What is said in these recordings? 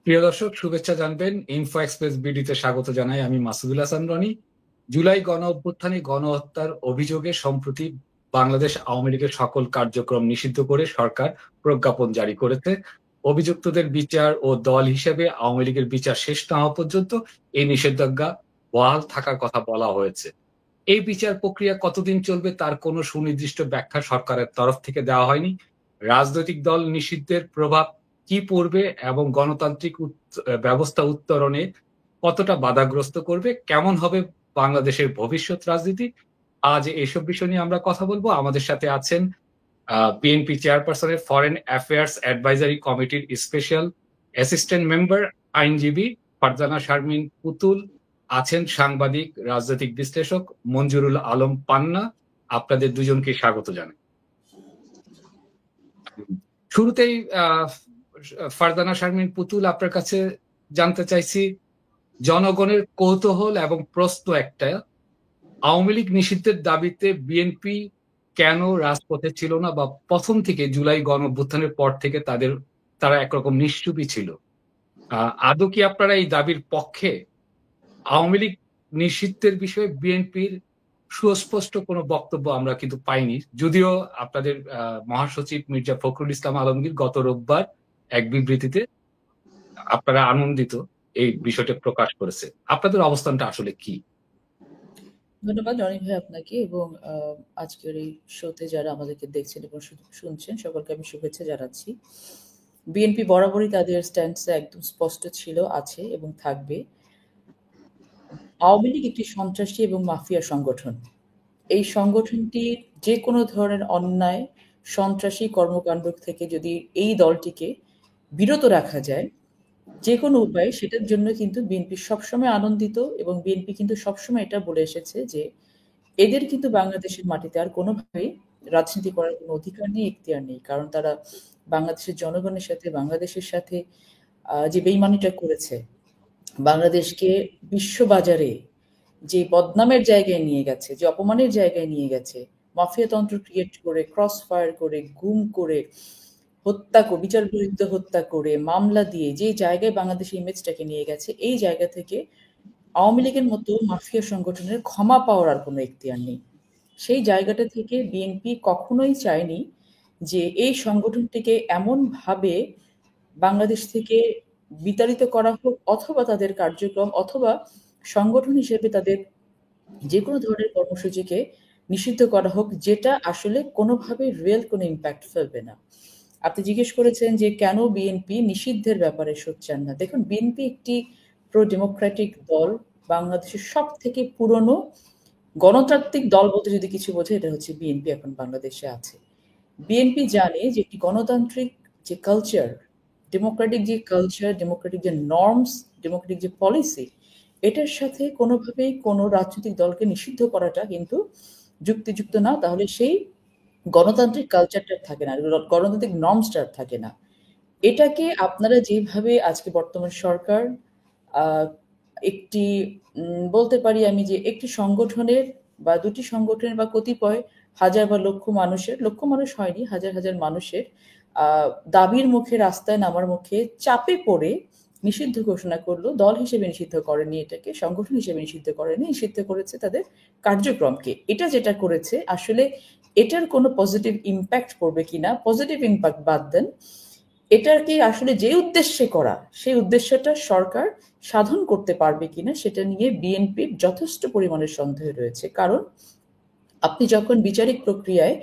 প্রিয় দর্শক, শুভেচ্ছা জানবেন। ইনফো এক্সপ্রেস বিডিতে স্বাগত জানাই। আমি মাসুদুল হাসান রনি। জুলাই গণ অভ্যুত্থানে গণহত্যার অভিযোগে সম্প্রতি বাংলাদেশ আওয়ামী লীগের সকল কার্যক্রম নিষিদ্ধ করে সরকার প্রজ্ঞাপন জারি করেছে। অভিযুক্তদের বিচার ও দল হিসেবে আওয়ামী লীগের বিচার শেষ না হওয়া পর্যন্ত এই নিষেধাজ্ঞা বহাল থাকার কথা বলা হয়েছে। এই বিচার প্রক্রিয়া কতদিন চলবে তার কোনো সুনির্দিষ্ট ব্যাখ্যা সরকারের তরফ থেকে দেওয়া হয়নি। রাজনৈতিক দল নিষিদ্ধের প্রভাব কি পড়বে এবং গণতান্ত্রিক ব্যবস্থা উত্তরণে কতটা বাধাগ্রস্ত করবে, কেমন হবে বাংলাদেশের ভবিষ্যৎ রাজনীতি, আজ এইসব বিষয় নিয়ে আমরা কথা বলবো। আমাদের সাথে আছেন বিএনপি চেয়ারপারসনের ফরেন অ্যাফেয়ার্স অ্যাডভাইজারি কমিটির স্পেশাল অ্যাসিস্ট্যান্ট মেম্বার আইনজীবী ফারজানা শারমিন পুতুল, আছেন সাংবাদিক রাজনৈতিক বিশ্লেষক মঞ্জুরুল আলম পান্না। আপনাদের দুজনকে স্বাগত জানাই। শুরুতেই ফারজানা শারমিন পুতুল, আপনার কাছে জানতে চাইছি, জনগণের কৌতূহল এবং প্রশ্ন একটা, আওয়ামী লীগ নিষিদ্ধের দাবিতে বিএনপি কেন রাজপথে ছিল না, বা প্রথম থেকে জুলাই গণ অভ্যুত্থানের পর থেকে তারা একরকম নিশ্চুপই ছিল। আদৌ কি আপনারা এই দাবির পক্ষে? আওয়ামী লীগ নিষিদ্ধের বিষয়ে বিএনপির সুস্পষ্ট কোনো বক্তব্য আমরা কিন্তু পাইনি, যদিও আপনাদের মহাসচিব মির্জা ফখরুল ইসলাম আলমগীর গত রোববার এক বিবৃতিতে আপনারা আনন্দিত এই বিষয়টা প্রকাশ করেছে। আপনাদের অবস্থানটা আসলে কি? ধন্যবাদ রনি ভাই আপনাকে, এবং আজকের এই শোতে যারা আমাদেরকে দেখছেন এবং শুনছেন সকলকে আমি শুভেচ্ছা জানাচ্ছি। বিএনপি বরাবরই তাদের স্ট্যান্ডসে একদম স্পষ্ট ছিল, আছে এবং থাকবে। আওয়ামী লীগ একটি সন্ত্রাসী এবং মাফিয়া সংগঠন। এই সংগঠনটি যে কোনো ধরনের অন্যায় সন্ত্রাসী কর্মকাণ্ড থেকে যদি এই দলটিকে বিরত রাখা যায় যে কোনো উপায়ে, সেটার জন্য কিন্তু বিএনপি সবসময় আনন্দিত, এবং বিএনপি কিন্তু সবসময় এটা বলে এসেছে যে এদের কিন্তু বাংলাদেশের মাটিতে আর কোনোভাবেই রাজনীতি করার কোনো অধিকার নেই, এখতিয়ার নেই। কারণ তারা বাংলাদেশের জনগণের সাথে, বাংলাদেশের সাথে যে বেইমানিটা করেছে, বাংলাদেশকে বিশ্ববাজারে যে বদনামের জায়গায় নিয়ে গেছে, যে অপমানের জায়গায় নিয়ে গেছে, মাফিয়াতন্ত্র ক্রিয়েট করে, ক্রস ফায়ার করে, গুম করে, বিচার বিরুদ্ধে হত্যা করে, মামলা দিয়ে যে জায়গায় বাংলাদেশের ইমেজটাকে নিয়ে গেছে, এই জায়গা থেকে আওয়ামী লীগের মতো মাফিয়া সংগঠনের ক্ষমা পাওয়ার আর কোনো এখতিয়ার নেই। সেই জায়গাটা থেকে বিএনপি কখনোই চায়নি যে এই সংগঠনটিকে এমনভাবে বাংলাদেশ থেকে বিতাড়িত করা হোক, অথবা তাদের কার্যক্রম অথবা সংগঠন হিসেবে তাদের যে কোনো ধরনের কর্মসূচিকে নিষিদ্ধ করা হোক, যেটা আসলে কোনোভাবে রিয়েল কোনো ইম্প্যাক্ট ফেলবে না। আপনি জিজ্ঞেস করেছেন যে কেন বিএনপি নিষিদ্ধের ব্যাপারে সোচ্চার না। দেখুন, বিএনপি একটি প্রো ডেমোক্রেটিক দল, বাংলাদেশের সব থেকে পুরনো গণতান্ত্রিক দল বলতে যদি কিছু বোঝে, এটা হচ্ছে বিএনপি এখন বাংলাদেশে আছে। বিএনপি জানে যে একটি গণতান্ত্রিক যে কালচার, ডেমোক্রেটিক যে কালচার, ডেমোক্রেটিক যে নর্মস, ডেমোক্রেটিক যে পলিসি, এটার সাথে কোনোভাবেই কোনো রাজনৈতিক দলকে নিষিদ্ধ করাটা কিন্তু যুক্তিযুক্ত না। তাহলে সেই গণতান্ত্রিক কালচারটা থাকে না, গণতান্ত্রিক নর্মসটা থাকে না। এটাকে আপনারা যেভাবে আজকে বর্তমান সরকার একটি বলতে পারি আমি যে একটি সংগঠনের বা দুটি সংগঠনের বা কতিপয় হাজার বা লক্ষ মানুষের, লক্ষ মানুষ হয়নি, হাজার হাজার মানুষের দাবির মুখে, রাস্তায় নামার মুখে চাপে পড়ে নিষিদ্ধ ঘোষণা করলো। দল হিসেবে নিষিদ্ধ করেনি এটাকে, সংগঠন হিসেবে নিষিদ্ধ করেনি, নিষিদ্ধ করেছে তাদের কার্যক্রমকে। এটা যেটা করেছে, আসলে এটার কোনো পজিটিভ ইম্প্যাক্ট পড়বে কিনা, পজিটিভ ইম্প্যাক্ট বাদ দেন, এটাকে আসলে যে উদ্দেশ্যে করা, সেই উদ্দেশ্যটা সরকার সাধন করতে পারবে কিনা, সেটা নিয়ে বিএনপির যথেষ্ট পরিমাণে সন্দেহ রয়েছে। কারণ আপনি যখন বিচারিক প্রক্রিয়ায়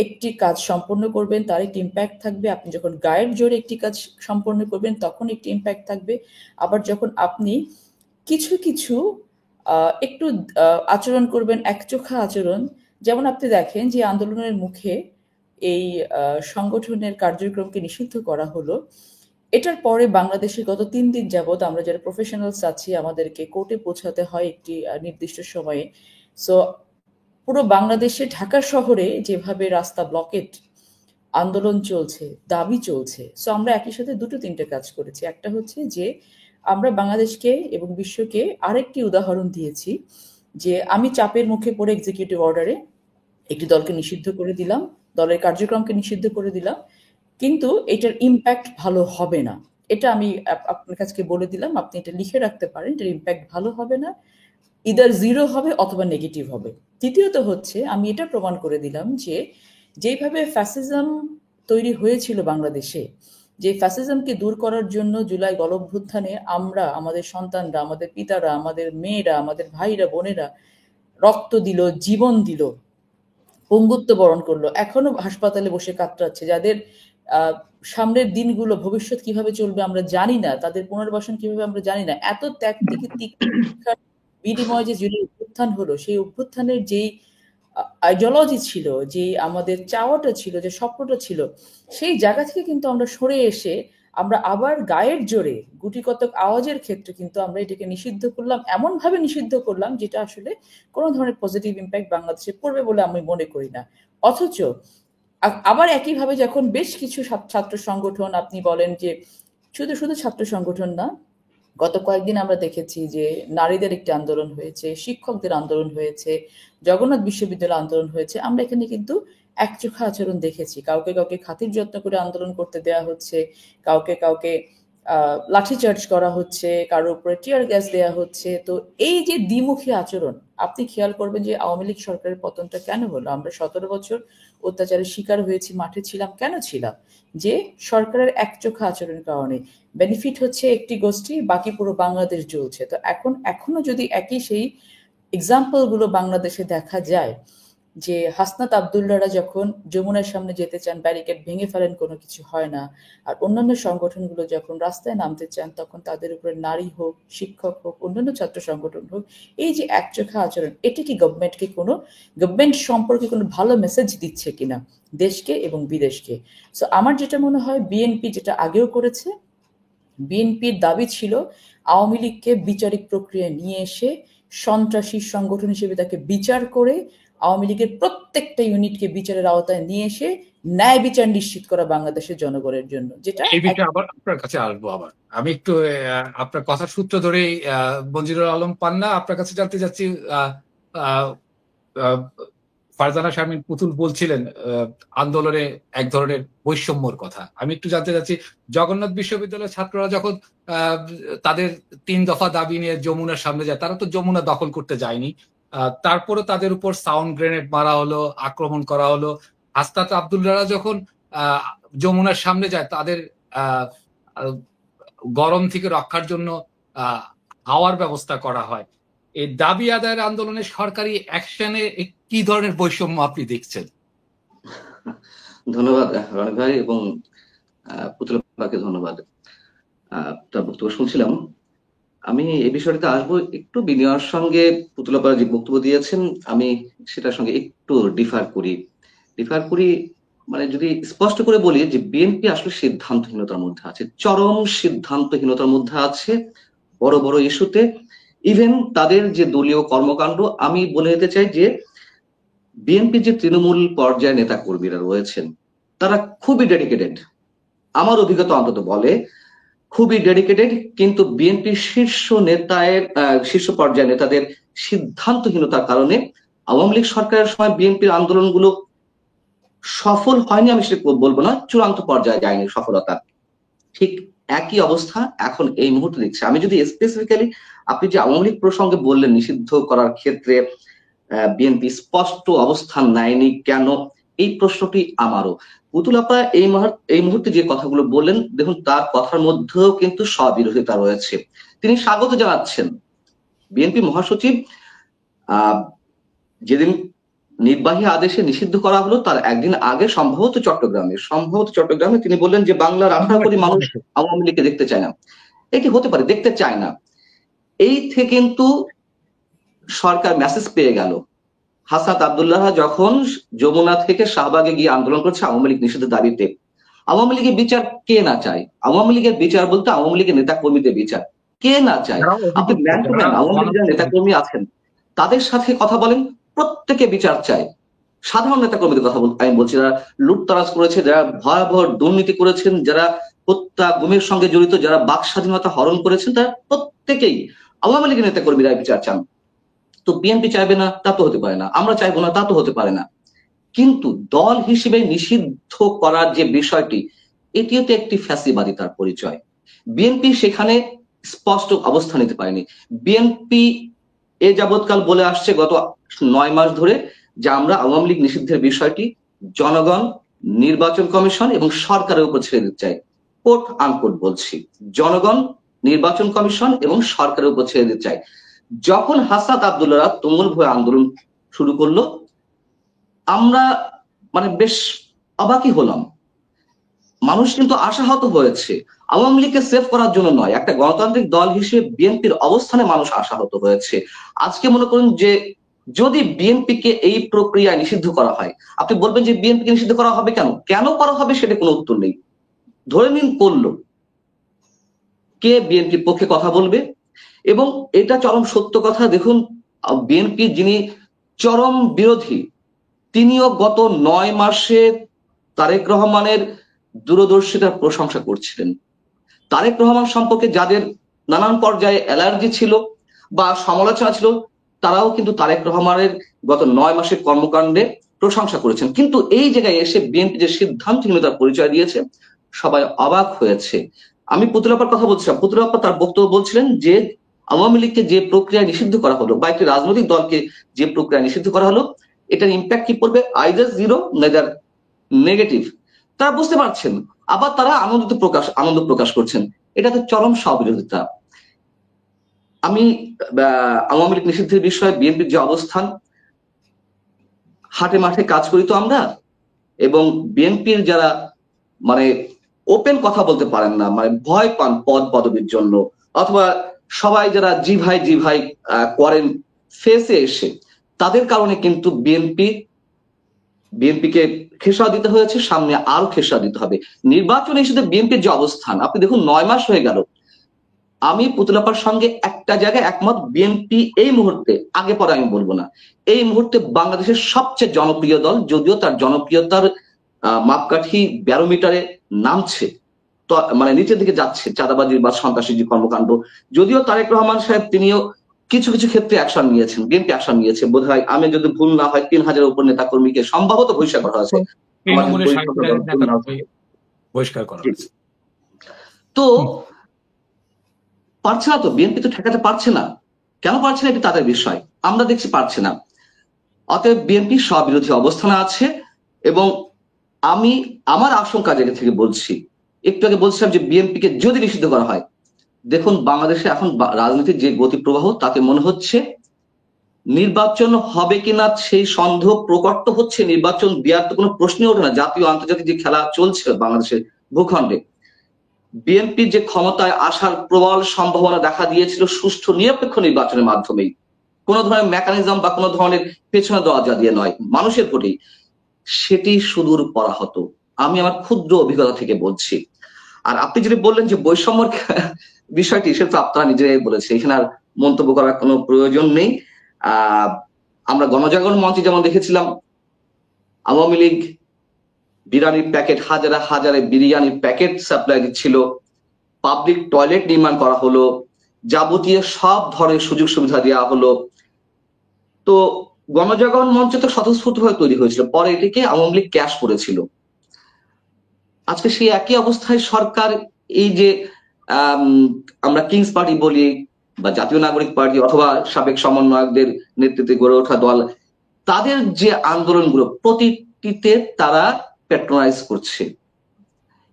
একটি কাজ সম্পন্ন করবেন, তার একটি ইম্প্যাক্ট থাকবে। আপনি যখন গায়ের জোরে একটি কাজ সম্পন্ন করবেন, তখন একটি ইম্প্যাক্ট থাকবে। আবার যখন আপনি কিছু কিছু একটু আচরণ করবেন, একচোখা আচরণ, যেমন আপনি দেখেন যে আন্দোলনের মুখে এই সংগঠনের কার্যক্রমকে নিষিদ্ধ করা হলো, এটার পরে বাংলাদেশে গত 3 দিন যাবৎ আমরা যারা প্রফেশনালস আছি, আমাদেরকে কোর্টে পৌঁছাতে হয় একটি নির্দিষ্ট সময়ে। সো পুরো বাংলাদেশে, ঢাকা শহরে যেভাবে রাস্তা ব্লকেট, আন্দোলন চলছে, দাবি চলছে, সো আমরা একই সাথে 2-3টে কাজ করেছি। একটা হচ্ছে যে আমরা বাংলাদেশকে এবং বিশ্বকে আরেকটি উদাহরণ দিয়েছি যে আমি চাপের মুখে পড়ে এক্সিকিউটিভ অর্ডারে একটি দলকে নিষিদ্ধ করে দিলাম, দলের কার্যক্রমকে নিষিদ্ধ করে দিলাম, কিন্তু এটার ইম্প্যাক্ট ভালো হবে না। এটা আমি আপনার কাছে বলে দিলাম, আপনি এটা লিখে রাখতে পারেন, এটার ইম্প্যাক্ট ভালো হবে না, ইদার জিরো হবে অথবা নেগেটিভ হবে। তৃতীয়ত হচ্ছে আমি এটা প্রমাণ করে দিলাম যে যেইভাবে ফ্যাসিজম তৈরি হয়েছিল বাংলাদেশে, যে ফ্যাসিজমকে দূর করার জন্য জুলাই গণঅভ্যুত্থানে আমরা, আমাদের সন্তানরা, আমাদের পিতারা, আমাদের মেয়েরা, আমাদের ভাইরা, বোনেরা রক্ত দিল, জীবন দিল, পঙ্গুত্ব বরণ করলো, এখনো হাসপাতালে বসে কাতরাচ্ছে, যাদের সামনের দিনগুলো, ভবিষ্যৎ কিভাবে চলবে আমরা জানি না, তাদের পুনর্বাসন কিভাবে আমরা জানি না, এত ত্যাগ থেকে তিতিক্ষার বিনিময়ে যে জুলাই অভ্যুত্থান হলো, সেই অভ্যুত্থানের যেই আইডিওলজি ছিল, যে আমাদের চাওয়াটা ছিল, যে স্বপ্নটা ছিল, সেই জায়গা থেকে কিন্তু আমরা সরে এসে আমরা আবার গায়ের জোরে গুটিকতক আওয়াজের ক্ষেত্রে কিন্তু আমরা এটাকে নিষিদ্ধ করলাম, এমন ভাবে নিষিদ্ধ করলাম যেটা আসলে কোনো ধরনের পজিটিভ ইম্প্যাক্ট বাংলাদেশে পড়বে বলে আমি মনে করি না। অথচ আবার একইভাবে যখন বেশ কিছু ছাত্র সংগঠন, আপনি বলেন যে শুধু শুধু ছাত্র সংগঠন না, গত কয়েকদিন আমরা দেখেছি যে নারীদের একটি আন্দোলন হয়েছে, শিক্ষকদের আন্দোলন হয়েছে, জগন্নাথ বিশ্ববিদ্যালয় আন্দোলন হয়েছে, আমরা এখানে কিন্তু একচোখা আচরণ দেখেছি। কাউকে কাউকে খাতির যত্ন করে আন্দোলন করতে দেয়া হচ্ছে, কাউকে কাউকে লাঠিচার্জ করা হচ্ছে, কারোর উপরে টিয়ার গ্যাস দেয়া হচ্ছে। তো এই যে দ্বিমুখী আচরণ, আপনি খেয়াল করবেন যে আওয়ামী লীগ সরকারের পতনটা কেন হলো? আমরা 17 বছর অত্যাচারের শিকার হয়েছি, মাঠে ছিলাম, কেন ছিলাম? যে সরকারের একচোখা আচরণের কারণে। বেনিফিট হচ্ছে একটি গোষ্ঠী, বাকি পুরো বাংলাদেশ জ্বলছে। তো এখনো যদি একই সেই এক্সাম্পল গুলো বাংলাদেশে দেখা যায়, যে হাসনাত আবদুল্লাহরা যখন যমুনার সামনে যেতে চান, ব্যারিকেড ভেঙে ফেলেন, কোনো কিছু হয় না, আর অন্যান্য সংগঠনগুলো যখন রাস্তায় নামতে চান, তখন তাদের উপরে নারী হোক, শিক্ষক হোক, অন্যান্য ছাত্র সংগঠন হোক, এই যে একচোখা আচরণ, এটা কি গভর্নমেন্ট সম্পর্কে কোনো ভালো মেসেজ দিচ্ছে কিনা দেশকে এবং বিদেশকে? সো আমার যেটা মনে হয়, বিএনপি যেটা আগেও করেছে, বিএনপির দাবি ছিল আওয়ামী লীগকে বিচারিক প্রক্রিয়ায় নিয়ে এসে সন্ত্রাসী সংগঠন হিসেবে তাকে বিচার করে আওয়ামী লীগের প্রত্যেকটা ইউনিটকে বিচারের আওতায় নিয়ে এসে ন্যায় বিচার নিশ্চিত করা বাংলাদেশের জনগণের জন্য। যেটা এই বিষয়ে আবার আপনার কাছে আসবো। আবার আমি একটু আপনার কথার সূত্র ধরেই মঞ্জুরুল আলম পান্না, আপনার কাছে জানতে চাচ্ছি, ফারজানা শারমিন পুতুল বলছিলেন আন্দোলনে এক ধরনের বৈষম্যর কথা। আমি একটু জানতে চাচ্ছি, জগন্নাথ বিশ্ববিদ্যালয়ের ছাত্ররা যখন তাদের 3 দফা দাবি নিয়ে যমুনার সামনে যায়, তারা তো যমুনা দখল করতে যায়নি, তারপরে তাদের উপর সাউন্ড গ্রেনেড মারা হলো, আক্রমণ করা হলো। হাসনাত আবদুল্লাহরা যখন যমুনার সামনে যায়, তাদের গরম থেকে রক্ষার জন্য হাওয়ার ব্যবস্থা করা হয়। এই দাবি আদায়ের আন্দোলনে সরকারি অ্যাকশনে কি ধরনের বৈষম্য আপনি দেখছেন? ধন্যবাদ রনি ভাই, এবং পুতুল আপাকে ধন্যবাদ। তার বক্তব্য শুনছিলাম। আমি এই বিষয়টাতে আসবো একটু বিনয়ের সঙ্গে। পুতুল আপা যে বক্তব্য দিয়েছেন, আমি সেটার সঙ্গে একটু ডিফার করি। মানে যদি স্পষ্ট করে বলি যে বিএনপি আসলে সিদ্ধান্তহীনতার মধ্যে আছে, চরম সিদ্ধান্তহীনতার মধ্যে আছে বড় বড় ইস্যুতে। ইভেন তাদের যে দলীয় কর্মকাণ্ড, আমি বলে দিতে চাই যে বিএনপি যে তৃণমূল পর্যায়ে নেতা কর্মীরা রয়েছেন, তারা খুবই ডেডিকেটেড। আমার অভিজ্ঞতা অন্তত বলে খুবই ডেডিকেটেড, কিন্তু বিএনপির শীর্ষ পর্যায়ের নেতাদের সিদ্ধান্তহীনতার কারণে আওয়ামী লীগ সরকারের সময় বিএনপির আন্দোলনগুলো সফল হয়নি, আমি সেটা বলবো না, চূড়ান্ত পর্যায়ে যায়নি সফলতা। ঠিক একই অবস্থা এখন এই মুহূর্তে দেখছে। আমি যদি স্পেসিফিক্যালি, আপনি যে আওয়ামী লীগ প্রসঙ্গে বললেন, নিষিদ্ধ করার ক্ষেত্রে বিএনপি স্পষ্ট অবস্থান নেয়নি কেন, এই প্রশ্নটি আমারও। পুতুল আপা এই মুহূর্তে যে কথাগুলো বললেন, দেখুন তার কথার মধ্যেও কিন্তু স্ববিরোধিতা রয়েছে। তিনি স্বাগত জানাচ্ছেন। বিএনপি মহাসচিব যেদিন নির্বাহী আদেশে নিষিদ্ধ করা হলো, তার একদিন আগে সম্ভবত চট্টগ্রামে তিনি বললেন যে বাংলার 18 কোটি মানুষ আওয়ামী লীগকে দেখতে চায় না। এটি হতে পারে, দেখতে চায় না, এই থেকে কিন্তু সরকার মেসেজ পেয়ে গেল। হাসনাত আবদুল্লাহ যখন যমুনা থেকে শাহবাগে গিয়ে আন্দোলন করছে আওয়ামী লীগ নিষিদ্ধের দাবিতে, আওয়ামী লীগের বিচার কে না চায়? আওয়ামী লীগের বিচার বলতে আওয়ামী লীগের নেতা কর্মীদের বিচার কে না চায়? আপনি ম্যান টু ম্যান আওয়ামী লীগের নেতা কর্মী আছেন, তাদের সাথে কথা বলেন, প্রত্যেকে বিচার চায়। সাধারণ নেতা কর্মীদের কথা আমি বলছি, যারা লুটতরাজ করেছে, যারা ভয়াবহ দুর্নীতি করেছেন, যারা হত্যা গুমের সঙ্গে জড়িত, যারা বাক স্বাধীনতা হরণ করেছেন, তারা প্রত্যেকেই আওয়ামী লীগের নেতা কর্মীরা বিচার চান। তো বিএনপি চাইবে না তা তো হতে পারে না, আমরা চাইবো না তা তো হতে পারে না। কিন্তু দল হিসেবে নিষিদ্ধ করার যে বিষয়টি, এটিও তো একটি ফ্যাসিবাদিতার পরিচয়। বিএনপি সেখানে স্পষ্ট অবস্থান নিতে পারেনি। বিএনপি এ যাবৎকাল বলে আসছে গত 9 মাস ধরে যে আমরা আওয়ামী লীগ নিষিদ্ধের বিষয়টি জনগণ, নির্বাচন কমিশন এবং সরকারের উপর ছেড়ে দিতে চাই। কোট আনকোট বলছি, জনগণ, নির্বাচন কমিশন এবং সরকারের উপর ছেড়ে দিতে চাই। যখন হাসনাত আব্দুল্লাহরা তুমুল ভয়ে আন্দোলন শুরু করলো, আমরা মানে বেশ অবাকই হলাম। মানুষ কিন্তু আশাহত হয়েছে, আওয়ামী লীগকে সেভ করার জন্য নয়, একটা গণতান্ত্রিক দল হিসেবে বিএনপির অবস্থানে মানুষ আশাহত হয়েছে। আজকে মনে করুন যে যদি বিএনপিকে এই প্রক্রিয়ায় নিষিদ্ধ করা হয়, আপনি বলবেন যে বিএনপিকে নিষিদ্ধ করা হবে কেন, কেন করা হবে সেটা কোনো উত্তর নেই। ধরে নিন করলো, কে বিএনপির পক্ষে কথা বলবে? এবং এটা চরম সত্য কথা। দেখুন, বিএনপির যিনি চরম বিরোধী, তিনিও গত 9 মাসে তারেক রহমানের দূরদর্শিতার প্রশংসা করছিলেন। তারেক রহমান সম্পর্কে যাদের নানান পর্যায়ে অ্যালার্জি ছিল বা সমালোচনা ছিল, তারাও কিন্তু তারেক রহমানের গত 9 মাসের কর্মকাণ্ডে প্রশংসা করেছেন। কিন্তু এই জায়গায় এসে বিএনপি যে সিদ্ধান্তহীনতার পরিচয় দিয়েছে, সবাই অবাক হয়েছে। আমি পুতুল আপার কথা বলছিলাম, পুতুল আপা তার বক্তব্য বলছিলেন যে আওয়ামী লীগকে যে প্রক্রিয়ায় নিষিদ্ধ করা হলো বা একটি রাজনৈতিক দলকে যে প্রক্রিয়ায় নিষিদ্ধ করা হলো, এটার ইম্প্যাক্ট কি পড়বে? Either zero neither negative. তারা বুঝতে পারছেন, আবার তারা আনন্দ প্রকাশ করছেন। এটা তো চরম স্ববিরোধিতা। আমি আওয়ামী লীগ নিষিদ্ধের বিষয়ে বিএনপির যে অবস্থান, হাটে মাঠে কাজ করি তো আমরা, এবং বিএনপির যারা মানে ওপেন কথা বলতে পারেন না, মানে ভয় পান পদ পদবীর জন্য, অথবা সবাই যারা জি ভাই করেন ফেসে এসে, তাদের কারণে কিন্তু বিএনপিকে খেসারত দিতে হয়েছে, সামনে আরো খেসারত দিতে হবে। নির্বাচন ইস্যুতে বিএনপির যে অবস্থান, আপনি দেখুন 9 মাস হয়ে গেল। আমি পুতুলাপার সঙ্গে একটা জায়গায় একমত, বিএনপি এই মুহূর্তে, আগে পরে আমি বলবো না, এই মুহূর্তে বাংলাদেশের সবচেয়ে জনপ্রিয় দল, যদিও তার জনপ্রিয়তার মাপকাঠি ব্যারোমিটারে নামছে, তো মানে নিচের দিকে যাচ্ছে, চাঁদাবাজি বা সন্ত্রাসী কর্মকাণ্ড। যদিও তারেক রহমান সাহেব তিনিও কিছু কিছু ক্ষেত্রে অ্যাকশন নিয়েছেন, বিএনপি অ্যাকশন নিয়েছে বোধহয়, আমি যদি ভুল না হয় 3000-এর উপর নেতা কর্মীকে সম্ভবত বহিষ্কার করা হয়েছে। তো পারছে না, তো বিএনপি তো ঠেকাতে পারছে না। কেন পারছে না, এটা তাদের বিষয়, আমরা দেখছি পারছে না। অতএব বিএনপি স্ববিরোধী অবস্থানে আছে। এবং আমি আমার আশঙ্কা জায়গা থেকে বলছি, একটু আগে বলছিলাম যে বিএনপিকে যদি নিষিদ্ধ করা হয়, দেখুন বাংলাদেশে এখন রাজনীতির যে গতি প্রবাহ, তাতে মনে হচ্ছে নির্বাচন হবে কিনা সেই সন্দেহ প্রকট হচ্ছে। নির্বাচন দেওয়ার তো কোনো প্রশ্নই ওঠে না। জাতীয় আন্তর্জাতিক যে খেলা চলছে বাংলাদেশের ভূখণ্ডে, বিএনপির যে ক্ষমতায় আসার প্রবল সম্ভাবনা দেখা দিয়েছিল সুষ্ঠু নিরপেক্ষ নির্বাচনের মাধ্যমেই, কোন ধরনের মেকানিজম বা কোন ধরনের পেছনে দরজা দিয়ে নয়, মানুষের ভোটেই, সেটি সুদূর পরাহত। আমি আমার ক্ষুদ্র অভিজ্ঞতা থেকে বলছি। আর আপনি যদি বললেন যে বৈষম্যর বিষয়টি, সেটা তো আপনারা নিজেরাই বলেছে, এখানে আর মন্তব্য করার কোনো প্রয়োজন নেই। আমরা গণজাগরণ মঞ্চে যেমন দেখেছিলাম, আওয়ামী লীগ বিরিয়ানির প্যাকেট, হাজারে বিরিয়ানির প্যাকেট সাপ্লাই দিচ্ছিল, পাবলিক টয়লেট নির্মাণ করা হলো, যাবতীয় সব ধরনের সুযোগ সুবিধা দেওয়া হলো। তো গণজাগরণ মঞ্চ তো স্বতঃস্ফূর্তভাবে তৈরি হয়েছিল, পরে এটিকে আওয়ামী লীগ ক্যাশ করেছিল। আজকে সেই একই অবস্থায় সরকার, এই যে আমরা কিংস পার্টি বলি বা জাতীয় নাগরিক পার্টি অথবা সাবেক সমন্বয়কদের নেতৃত্বে গড়ে ওঠা দল, তাদের যে আন্দোলনগুলো প্রতিটিতে তারা প্যাট্রোনাইজ করছে,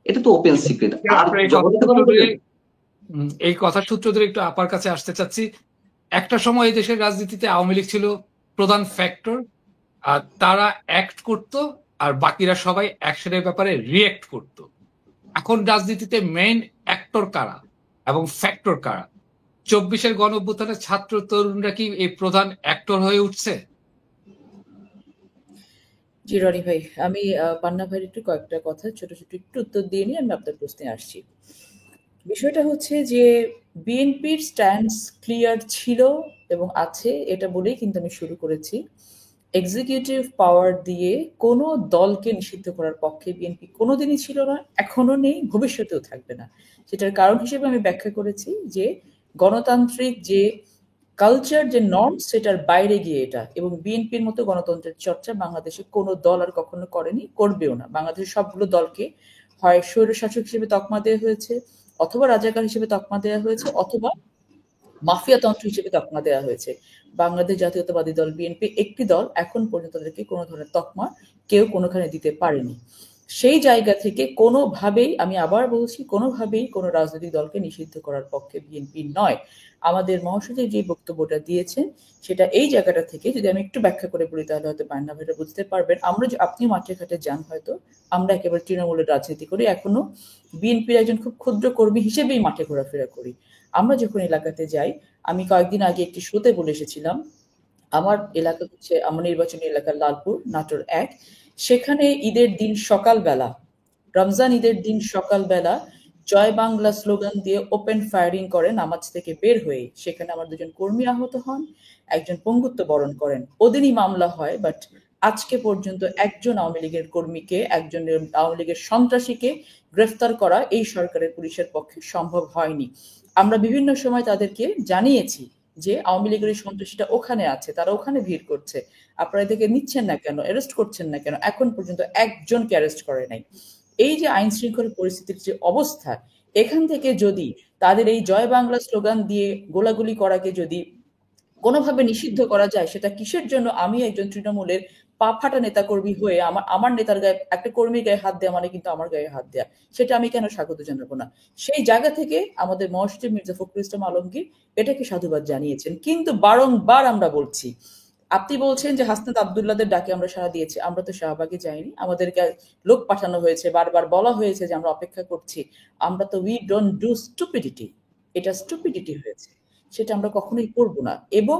এটা তো ওপেন সিক্রেট। আর এই কথার সূত্র ধরে একটু আপার কাছে আসতে চাচ্ছি। একটা সময় এই দেশের রাজনীতিতে আওয়ামী লীগ ছিল প্রধান ফ্যাক্টর, আর তারা অ্যাক্ট করত আর বাকিরা সবাই অ্যাকশনের ব্যাপারে রিয়েক্ট করত। এখন রাজনীতিতে মেইন অ্যাক্টর কারা এবং ফ্যাক্টর কারা? 24-এর গণ অভ্যুত্থানের ছাত্র তরুণরা কি এই প্রধান অ্যাক্টর হয়ে উঠছে? জি রনি ভাই, আমি পান্না ভাইয়ের একটু কয়েকটা কথা ছোট একটু উত্তর দিয়ে নিয়ে আমি আপনার প্রশ্নে আসছি। বিষয়টা হচ্ছে যে বিএনপির স্ট্যান্স ক্লিয়ার ছিল এবং আছে, এটা বলেই কিন্তু আমি শুরু করেছি। এক্সিকিউটিভ পাওয়ার দিয়ে কোনো দলকে নিষিদ্ধ করার পক্ষে বিএনপি কোনোদিনই ছিল না, এখনো নেই, ভবিষ্যতেও থাকবে না। সেটার কারণ হিসেবে আমি ব্যাখ্যা করেছি যে গণতান্ত্রিক যে কালচার, যে নর্ম, সেটার বাইরে গিয়ে এটা, এবং বিএনপির মতো গণতন্ত্রের চর্চা বাংলাদেশে কোনো দল আর কখনো করেনি, করবেও না। বাংলাদেশের সবগুলো দলকে হয় স্বৈরশাসক হিসেবে তকমা দেওয়া হয়েছে, অথবা রাজাকার হিসেবে তকমা দেওয়া হয়েছে, অথবা মাফিয়াতন্ত্র হিসেবে তকমা দেওয়া হয়েছে। বাংলাদেশ জাতীয়তাবাদী দল বিএনপি একটি দল, এখন পর্যন্ত তাদেরকে কোনো ধরনের তকমা কেউ কোনোখানে দিতে পারেনি। সেই জায়গা থেকে কোনোভাবেই, আমি আবার বলছি, কোনোভাবেই কোনো রাজনৈতিক দলকে নিষিদ্ধ করার পক্ষে বিএনপি নয়। আমাদের মহাসচিব যে বক্তব্যটা দিয়েছেন সেটা এই জায়গাটা থেকে, যদি আমি একটু ব্যাখ্যা করে বলি তাহলে হয়তো পান্না ভাইরা বুঝতে পারবেন। আমরা আপনি মাঠে ঘাটে যান, হয়তো আমরা একেবারে তৃণমূলের রাজনীতি করি, এখনো বিএনপির একজন খুব ক্ষুদ্র কর্মী হিসেবেই মাঠে ঘোরাফেরা করি। আমরা যখন এলাকাতে যাই, আমি কয়েকদিন আগে একটি শোতে বলে এসেছিলাম, আমার এলাকা হচ্ছে, আমার নির্বাচনী এলাকা লালপুর, নাটোর ১। সেখানে ঈদের দিন সকালবেলা, রমজান ঈদের দিন সকালবেলা জয় বাংলা স্লোগান দিয়ে ওপেন ফায়ারিং করে নামাজ থেকে বের হয়ে, সেখানে আমার 2জন কর্মী আহত হন, একজন পঙ্গুত্ব বরণ করেন। ওদিনই মামলা হয়, বাট আজকে পর্যন্ত একজন আওয়ামী লীগের কর্মীকে, একজন আওয়ামী লীগের সন্ত্রাসীকে গ্রেফতার করা এই সরকারের পুলিশের পক্ষে সম্ভব হয়নি। আমরা বিভিন্ন সময় তাদেরকে জানিয়েছি যে আওয়ামী লীগের সন্ত্রাসীটা ওখানে আছে, তারা ওখানে ভিড় করছে, আপনারা এদেরকে নিচ্ছেন না কেন, অ্যারেস্ট করছেন না কেন? এখন পর্যন্ত একজনকে অ্যারেস্ট করে নাই। এই যে আইন শৃঙ্খলা পরিস্থিতির যে অবস্থা, এখান থেকে যদি তাদের এই জয় বাংলা স্লোগান দিয়ে গোলাগুলি করাকে যদি কোনোভাবে নিষিদ্ধ করা যায়, সেটা কিসের জন্য আমি একজন তৃণমূলের পা ফাটা নেতাকর্মী হয়ে আমার নেতার গায়ে, একটা কর্মীর গায়ে হাত দেওয়া মানে কিন্তু আমার গায়ে হাত দেওয়া, সেটা আমি কেন স্বাগত জানাবো না? সেই জায়গা থেকে আমাদের মহাসচিব মির্জা ফখরুল ইসলাম আলমগীর এটাকে সাধুবাদ জানিয়েছেন। কিন্তু বারংবার আমরা বলছি, আপনি বলছেন যে হাসনাত আব্দুল্লাহদের ডাকে আমরা সাড়া দিয়েছি, আমরা তো শাহবাগে যাইনি, আমাদেরকে লোক পাঠানো হয়েছে, বারবার বলা হয়েছে যে আমরা অপেক্ষা করছি। আমরা তো উই ডোন্ট ডু স্টুপিডিটি, এটা স্টুপিডিটি হয়েছে, সেটা আমরা কখনোই করব না। এবং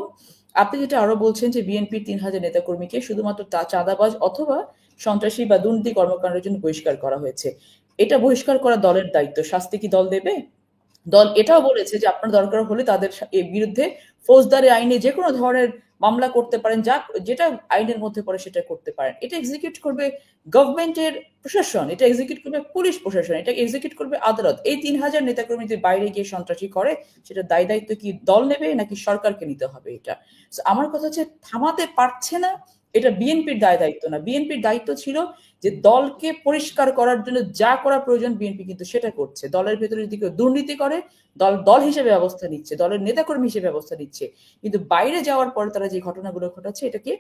আপনি যেটা আরো বলছেন যে বিএনপির 3000 নেতাকর্মীকে শুধুমাত্র চাঁদাবাজ অথবা সন্ত্রাসী বা দুর্নীতি কর্মকাণ্ডের জন্য বহিষ্কার করা হয়েছে। এটা বহিষ্কার করা দলের দায়িত্ব, শাস্তি কি দল দেবে? দল এটাও বলেছে যে আপনার দরকার হলে তাদের বিরুদ্ধে ফৌজদারি আইনে যে কোনো ধরনের মামলা করতে পারেন, যেটা আইনের মধ্যে পড়ে সেটা করতে পারেন। এটা এক্সিকিউট করবে গভর্নমেন্টের প্রশাসন, এটা এক্সিকিউট করবে পুলিশ প্রশাসন, এটা এক্সিকিউট করবে আদালত। এই 3000 নেতাকর্মীদের বাইরে গিয়ে সন্ত্রাসী করে, সেটা দায়িত্ব কি দল নেবে নাকি সরকারকে নিতে হবে? এটা আমার কথা হচ্ছে, থামাতে পারছে না, এটা বিএনপির দায়িত্ব না। বিএনপির দায়িত্ব ছিল যে দলকে পরিষ্কার করার জন্য যা করা প্রয়োজন বিএনপি কিন্তু সেটা করছে। দলের ভেতরে যদি কেউ দুর্নীতি করে, দল হিসেবে ব্যবস্থা নিচ্ছে, দলের নেতাকর্মী হিসেবে ব্যবস্থা নিচ্ছে। কিন্তু বাইরে যাওয়ার পরে তারা যে ঘটনাগুলো ঘটাচ্ছে, এটাকে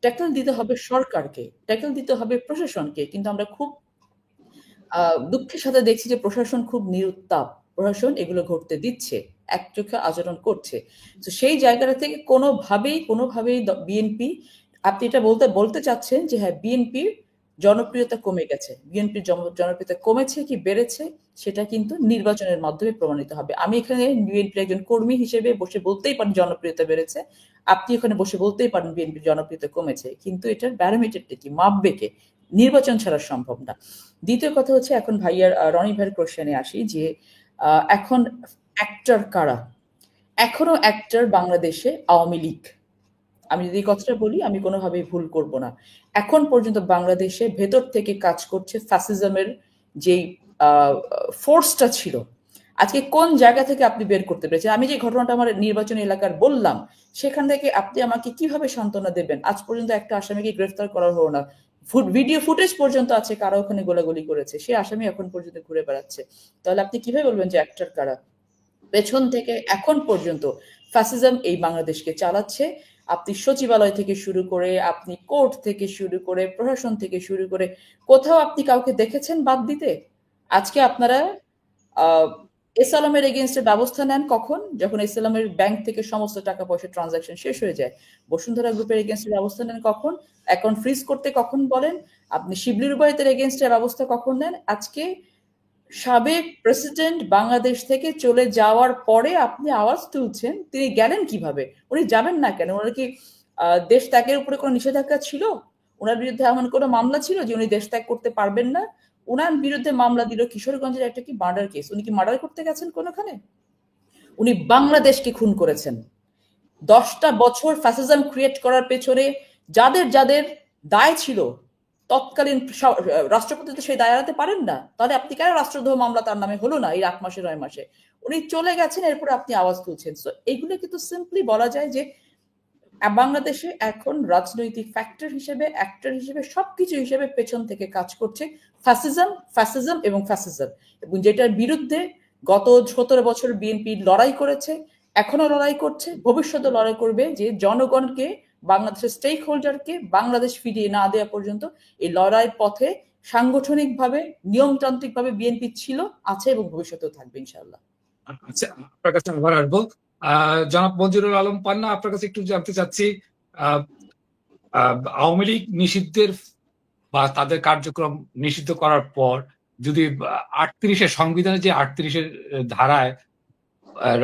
ট্যাকল দিতে হবে সরকারকে, ট্যাকল দিতে হবে প্রশাসনকে। কিন্তু আমরা খুব দুঃখের সাথে দেখছি যে প্রশাসন খুব নিরুত্তাপ, প্রশাসন এগুলো ঘটতে দিচ্ছে, একচোখে আচরণ করছে। তো সেই জায়গাটা থেকে কোনোভাবেই বিএনপি, আপনি এটা বলতে চাচ্ছেন যে হ্যাঁ বিএনপির জনপ্রিয়তা কমে গেছে, বিএনপির জনপ্রিয়তা কমেছে কি বেড়েছে সেটা কিন্তু নির্বাচনের মাধ্যমে প্রমাণিত হবে। আমি এখানে বিএনপির একজন কর্মী হিসেবে বসে বলতেই পারেন জনপ্রিয়তা বেড়েছে, আপনি এখানে বসে বলতেই পারেন বিএনপির জনপ্রিয়তা কমেছে, কিন্তু এটার ব্যারোমিটারটা কি, মাপবে কে? নির্বাচন ছাড়া সম্ভব না। দ্বিতীয় কথা হচ্ছে, এখন রনি ভাইয়ের কোশ্চেনে আসি যে এখন অ্যাক্টর কারা? এখনো অ্যাক্টর বাংলাদেশে আওয়ামী লীগ। আমি যদি এই কথাটা বলি আমি কোনোভাবেই ভুল করব না। এখন পর্যন্ত বাংলাদেশে ভেতর থেকে কাজ করছে ফ্যাসিজমের যেই ফোর্সটা ছিল। আজকে কোন জায়গা থেকে আপনি বের করতে পেরেছেন? আমি যে ঘটনাটা আমার নির্বাচনী এলাকার বললাম, সেখান থেকে আপনি আমাকে কিভাবে সান্ত্বনা দেবেন? আজ পর্যন্ত একটা আসামিকে গ্রেফতার করা হলো না, ভিডিও ফুটেজ পর্যন্ত আছে কারা ওখানে গোলাগুলি করেছে, সে আসামি এখন পর্যন্ত ঘুরে বেড়াচ্ছে। তাহলে আপনি কিভাবে বলবেন যে অ্যাক্টর কারা? পেছন থেকে এখন পর্যন্ত ফ্যাসিজম এই বাংলাদেশকে চালাচ্ছে। আপনি সচিবালয় থেকে শুরু করে, আপনি কোর্ট থেকে শুরু করে, প্রশাসন থেকে শুরু করে, কোথাও আপনি কাউকে দেখেছেন বাদ দিতে? আজকে আপনারা এস আলমের এগেনস্টে ব্যবস্থা নেন কখন? যখন এস আলমের ব্যাংক থেকে সমস্ত টাকা পয়সা ট্রানজাকশন শেষ হয়ে যায়। বসুন্ধরা গ্রুপের এগেনস্টে ব্যবস্থা নেন কখন? অ্যাকাউন্ট ফ্রিজ করতে কখন বলেন? আপনি শিবলি রুবায়েতের এগেনস্টে ব্যবস্থা কখন নেন? আজকে সাবেক প্রেসিডেন্ট বাংলাদেশ থেকে চলে যাওয়ার পরে আপনি আওয়াজ তুলছেন, তিনি গেলেন কিভাবে? উনি যাবেন না কেন? ওনার কি দেশ ত্যাগের উপরে কোনো নিষেধাজ্ঞা ছিল? ওনার বিরুদ্ধে এমন কোনো মামলা ছিল যে উনি দেশ ত্যাগ করতে পারবেন না? উনার বিরুদ্ধে মামলা দিল কিশোরগঞ্জের একটা কি মার্ডার কেস। উনি কি মার্ডার করতে গেছেন কোনোখানে? উনি বাংলাদেশকে খুন করেছেন। 10টা বছর ফ্যাসিজম ক্রিয়েট করার পেছনে যাদের যাদের দায় ছিল, তৎকালীন রাষ্ট্রপতি তো সেই দায় এড়াতে পারেন না। তাহলে আপনি কেন রাষ্ট্রদ্রোহ মামলা তার নামে হলো না এই 8 মাসে 9 মাসে? উনি চলে গেছেন, এরপর আপনি আওয়াজ তুলছেন। সো এগুলো কিন্তু সিম্পলি বলা যায় যে বাংলাদেশে এখন রাজনৈতিক ফ্যাক্টর হিসেবে, অ্যাক্টর হিসেবে, সবকিছু হিসেবে পেছন থেকে কাজ করছে ফ্যাসিজম এবং ফ্যাসিজম, এবং যেটার বিরুদ্ধে গত 17 বছর বিএনপি লড়াই করেছে, এখনো লড়াই করছে, ভবিষ্যতে লড়াই করবে, যে জনগণকে, বাংলাদেশের স্টেক হোল্ডারকে বাংলাদেশ ফিরিয়ে না দেওয়া পর্যন্ত এই লড়াইয়ের পথে সাংগঠনিকভাবে, নিয়মতান্ত্রিকভাবে বিএনপি ছিল, আছে এবং ভবিষ্যতেও থাকবে ইনশাআল্লাহ। আচ্ছা, আপনার কাছে আবার আসবো। জনাব মঞ্জুরুল আলম পান্না, আপনার কাছে একটু জানতে চাচ্ছি, আওয়ামী লীগ নিষিদ্ধের বা তাদের কার্যক্রম নিষিদ্ধ করার পর যদি 38-এর সংবিধানে যে 38-এর ধারায়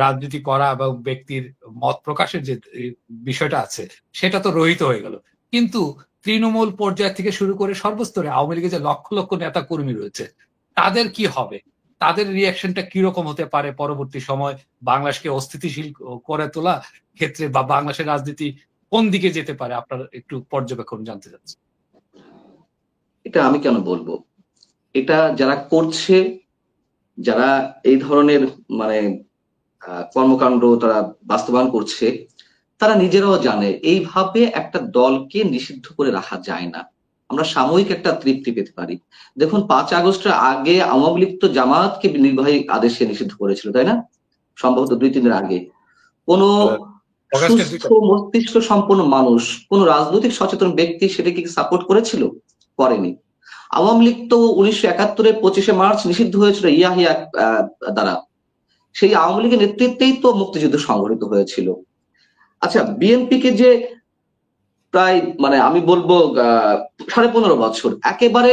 রাজনীতি করা এবং ব্যক্তির মত প্রকাশের যে বিষয়টা আছে সেটা তো রহিত হয়ে গেল, কিন্তু তৃণমূল পর্যায় থেকে শুরু করে সর্বস্তরে আওয়ামী লীগের যে লক্ষ লক্ষ নেতা কর্মী রয়েছে তাদের কি হবে, তাদের রিয়াকশনটা কিরকম হতে পারে পরবর্তী সময় বাংলাদেশকে অস্থিতিশীল করে তোলা ক্ষেত্রে, বা বাংলাদেশের রাজনীতি কোন দিকে যেতে পারে, আপনার একটু পর্যবেক্ষণ জানতে চাচ্ছি। এটা আমি কেন বলবো, এটা যারা করছে, যারা এই ধরনের মানে কর্মকাণ্ড তারা বাস্তবায়ন করছে, তারা নিজেরাও জানে এইভাবে একটা দলকে নিষিদ্ধ করে রাখা যায় না। আমরা সাময়িক একটা তৃপ্তি পেতে পারি। দেখুন 5 আগস্টের আগে আওয়ামী লীগ তো জামায়াতকে নির্বাহী আদেশে নিষিদ্ধ করেছিল, তাই না? সম্ভবত 2-3 দিন আগে। কোন সুস্থ মস্তিষ্ক সম্পন্ন মানুষ, কোন রাজনৈতিক সচেতন ব্যক্তি সেটাকে সাপোর্ট করেছিল? করেনি। আওয়ামী লীগ তো 1971-এর 25শে মার্চ নিষিদ্ধ হয়েছিল ইয়াহিয়া দ্বারা। সেই আওয়ামী লীগের নেতৃত্বেই তো মুক্তিযুদ্ধ সংঘটিত হয়েছিল। আচ্ছা, বিএনপিকে যে প্রায় মানে আমি বলবো 15.5 বছর একেবারে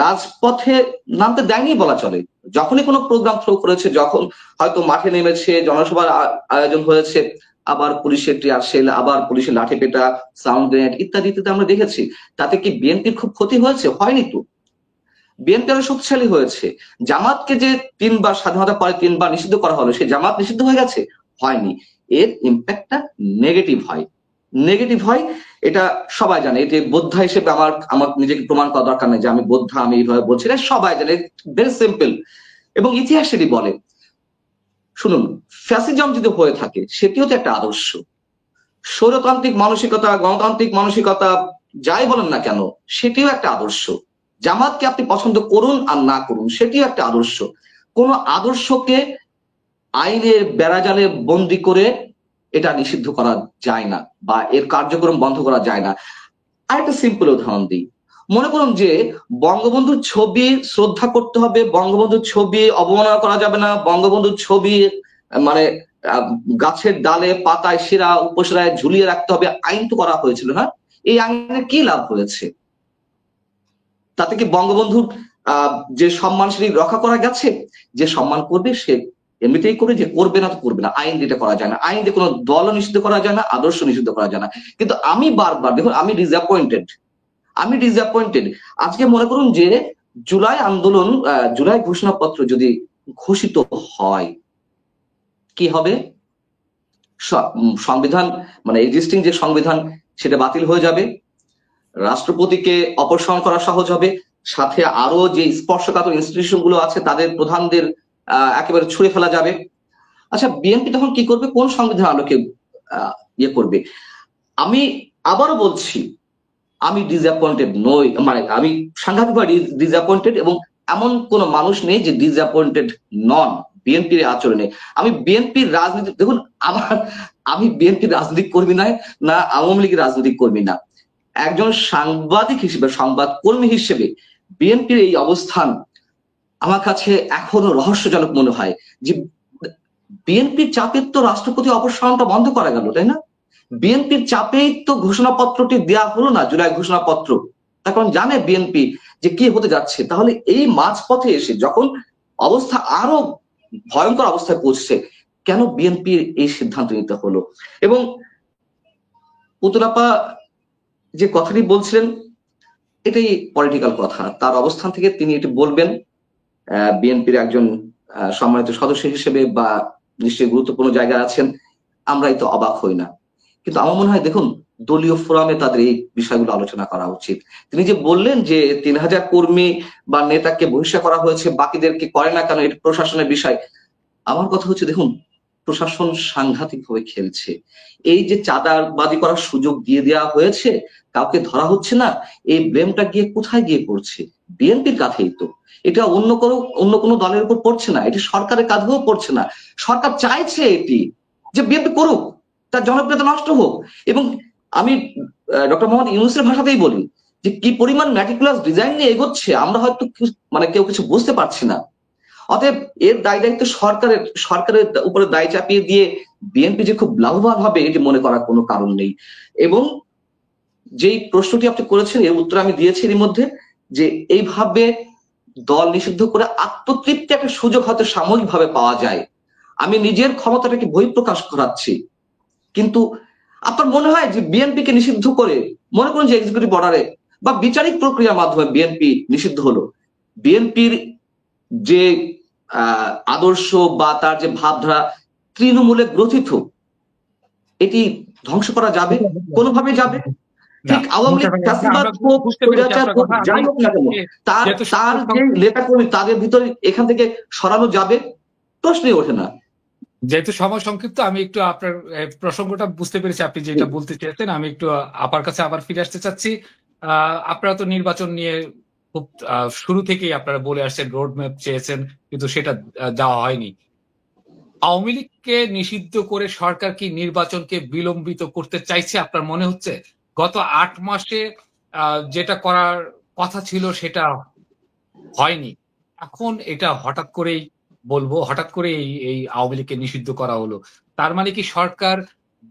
রাজপথে নামতে দেয়নি বলা চলে। যখনই কোনো প্রোগ্রাম থ্রো করেছে, যখন হয়তো মাঠে নেমেছে, জনসভার আয়োজন হয়েছে, আবার পুলিশের টিয়ার শেল, আবার পুলিশের লাঠিপেটা, সাউন্ড গ্রেনেড ইত্যাদি ইত্যাদি আমরা দেখেছি। তাতে কি বিএনপির খুব ক্ষতি হয়েছে? হয়নি তো। বিএনপি আরো শক্তিশালী হয়েছে। জামাতকে যে 3 বার স্বাধীনতা পরে 3 বার নিষিদ্ধ করা হলো, সেই জামাত নিষিদ্ধ হয়ে গেছে? হয়নি। এর ইম্প্যাক্টটা নেগেটিভ হয়, নেগেটিভ হয়, এটা সবাই জানে। এটি বোদ্ধা হিসেবে আমার নিজেকে প্রমাণ করা দরকার নেই যে আমি বোদ্ধা, আমি এইভাবে বলছি, এটা সবাই জানে, ভেরি সিম্পল। এবং ইতিহাস সেটি বলে। শুনুন, ফ্যাসিজম যদি হয়ে থাকে সেটিও তো একটা আদর্শ। স্বৈরতান্ত্রিক মানসিকতা, গণতান্ত্রিক মানসিকতা, যাই বলেন না কেন, সেটিও একটা আদর্শ। জামাতকে আপনি পছন্দ করুন আর না করুন, সেটিও একটা আদর্শ। কোন আদর্শকে আইনের বেড়াজালে বন্দি করে এটা নিষিদ্ধ করা যায় না, বা এর কার্যক্রম বন্ধ করা যায় না। আরেকটা সিম্পল উদাহরণ দিই। মনে করুন যে বঙ্গবন্ধুর ছবি শ্রদ্ধা করতে হবে, বঙ্গবন্ধুর ছবি অবমাননা করা যাবে না, বঙ্গবন্ধুর ছবি মানে গাছের ডালে পাতায় শিরা উপশিরায় ঝুলিয়ে রাখতে হবে, আইন তো করা হয়েছিল না? এই আইনের কি লাভ হয়েছে? তাতে কি বঙ্গবন্ধুর যে সম্মান সেটি রক্ষা করা গেছে? যে সম্মান করবে সে এমনিতেই করে, যে করবে না তো করবে না। আইন যেটা করা যায় না, আইন দিয়ে কোনো দলও নিষিদ্ধ করা যায় না, আদর্শ নিষিদ্ধ করা যায় না। কিন্তু আমি বারবার দেখুন, আমি ডিসঅ্যাপয়েন্টেড। আজকে মনে করুন যে জুলাই আন্দোলন, জুলাই ঘোষণাপত্র যদি ঘোষিত হয়, কি হবে? সংবিধান মানে এক্সিস্টিং যে সংবিধান সেটা বাতিল হয়ে যাবে, রাষ্ট্রপতিকে অপসারণ করা সহজ হবে, সাথে আরো যে স্পর্শকাতর ইনস্টিটিউশন গুলো আছে তাদের প্রধানদের একেবারে ছুঁড়ে ফেলা যাবে। আচ্ছা, বিএনপি তখন কি করবে? কোন সংবিধান আলোকে ইয়ে করবে? আমি আবারও বলছি, আমি ডিসঅ্যাপয়েন্টেড নই, মানে আমি সাংঘাতিকভাবে ডিসঅ্যাপয়েন্টেড, এবং এমন কোন মানুষ নেই যে ডিসঅ্যাপয়েন্টেড নন বিএনপির আচরণে। আমি বিএনপির রাজনীতি, দেখুন আমি বিএনপির রাজনৈতিক কর্মী নয়, না আওয়ামী লীগের রাজনৈতিক কর্মী না, একজন সাংবাদিক হিসেবে, সংবাদ কর্মী হিসেবে বিএনপির এই অবস্থান আমার কাছে এখনো রহস্যজনক মনে হয়। যে বিএনপির চাপে তো রাষ্ট্রপতি অপসারণটা বন্ধ করা গেল, তাই না? বিএনপির চাপেই তো ঘোষণাপত্রটি দেওয়া হলো না, জুলাই ঘোষণাপত্র। তার কারণ জানে বিএনপি যে কি হতে যাচ্ছে। তাহলে এই মাঝপথে এসে যখন অবস্থা আরো ভয়ঙ্কর অবস্থায় পৌঁছছে, কেন বিএনপির এই সিদ্ধান্ত নিতে হলো? এবং পুতুলাপা যে কথাটি বলছিলেন, এটাই পলিটিক্যাল কথা। তার অবস্থান থেকে তিনি এটি বলবেন, বিএনপির একজন সম্মানিত সদস্য হিসেবে, বা নিশ্চয়ই গুরুত্বপূর্ণ জায়গায় আছেন, আমরাই তো অবাক হই না। কিন্তু আমার মনে হয়, দেখুন, দলীয় ফোরামে তাদের এই বিষয়গুলো আলোচনা করা উচিত। তিনি যে বললেন যে 3000 কর্মী বা নেতাকে বহিষ্কার করা হয়েছে, বাকিদেরকে করে না কেন, এটা প্রশাসনের বিষয়। আমার কথা হচ্ছে, দেখুন, প্রশাসন সাংঘাতিকভাবে খেলছে। এই যে চাঁদাবাজি করার সুযোগ দিয়ে দেওয়া হয়েছে, কাউকে ধরা হচ্ছে না, এই ব্লেমটা গিয়ে কোথায় গিয়ে পড়ছে? বিএনপির কাঁধেই তো। এটা অন্য কোনো দলের উপর পড়ছে না, এটি সরকারের কাঁধেও পড়ছে না। সরকার চাইছে এটি যে বিএনপি করুক, তার জনপ্রিয়তা নষ্ট হোক। এবং আমি ডক্টর মোহাম্মদ ইউনূসের ভাষাতেই বলি যে কি পরিমাণ ম্যাটিকুলাস ডিজাইন নিয়ে এগোচ্ছে আমরা হয়তো মানে কেউ কিছু বুঝতে পারছি না। অতএব এর দায়িত্ব সরকারের উপরে দায় চাপিয়ে দিয়ে বিএনপি যে খুব লাভবান হবে এটি মনে করার কোনো কারণ নেই। এবং যেই প্রশ্নটি আপনি করেছেন এর উত্তর আমি দিয়েছি এর মধ্যে, যে এইভাবে দল নিষিদ্ধ করে আত্মতৃপ্তি একটা সুযোগ হয়তো সাময়িকভাবে পাওয়া যায়। আমি নিজের ক্ষমতাটাকে বহিঃপ্রকাশ করাচ্ছি, কিন্তু আপনার মনে হয় যে বিএনপিকে নিষিদ্ধ করে, মনে করুন যে এক্সিকিউটিভ অর্ডারে বা বিচারিক প্রক্রিয়ার মাধ্যমে বিএনপি নিষিদ্ধ হলো, বিএনপির যে আদর্শ বা তার যে ভাবধারা তৃণমূলে গ্রথিত, এটি ধ্বংস করা যাবে? কোনোভাবে যাবে? ঠিক আওয়ামী লীগ ফ্যাসিবাদ হোক, স্বৈরাচার হোক, যাই হোক না কেন, তার যে নেতাকর্মী তাদের ভিতরে এখান থেকে সরানো যাবে? প্রশ্নই ওঠে না। যেহেতু সময় সংক্ষিপ্ত, আমি একটু আপনার প্রসঙ্গটা বুঝতে পেরেছি, আপনি যেটা বলতে চেয়েছেন। আমি একটু আপার কাছে আবার ফিরে আসতে চাচ্ছি। আপনারা তো নির্বাচন নিয়ে খুব শুরু থেকেই আপনারা বলে আসছেন, রোড ম্যাপ চেয়েছেন, কিন্তু সেটা দেওয়া হয়নি। আওয়ামী লীগকে নিষিদ্ধ করে সরকার কি নির্বাচনকে বিলম্বিত করতে চাইছে আপনার মনে হচ্ছে? গত 8 মাসে যেটা করার কথা ছিল সেটা হয়নি, এখন এটা হঠাৎ করেই হঠাৎ করে এই আওয়ামী লীগকে নিষিদ্ধ করা হলো। তার মানে কি সরকার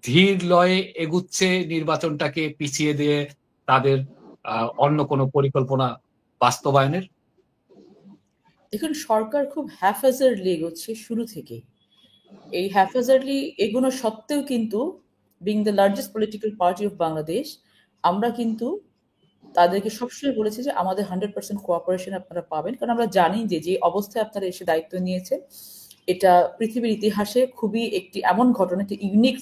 ধীর লয়ে এগুচ্ছে নির্বাচনটাকে পিছিয়ে দিয়ে তাদের অন্য কোনো পরিকল্পনা বাস্তবায়নের? দেখুন, সরকার খুব হ্যাফাজার্ডলি এগোচ্ছে শুরু থেকে। এই হ্যাফাজার্ডলি এগোনো সত্ত্বেও কিন্তু being the largest political party of Bangladesh, আমরা কিন্তু তাদেরকে সবসময় বলেছি যে আমাদের 100% কোঅপারেশন আপনারা পাবেন, কারণ আমরা জানি যে যে অবস্থায় আপনারা এসে দায়িত্ব নিয়েছেন এটা পৃথিবীর ইতিহাসে খুবই একটি এমন ঘটনা, একটি ইউনিক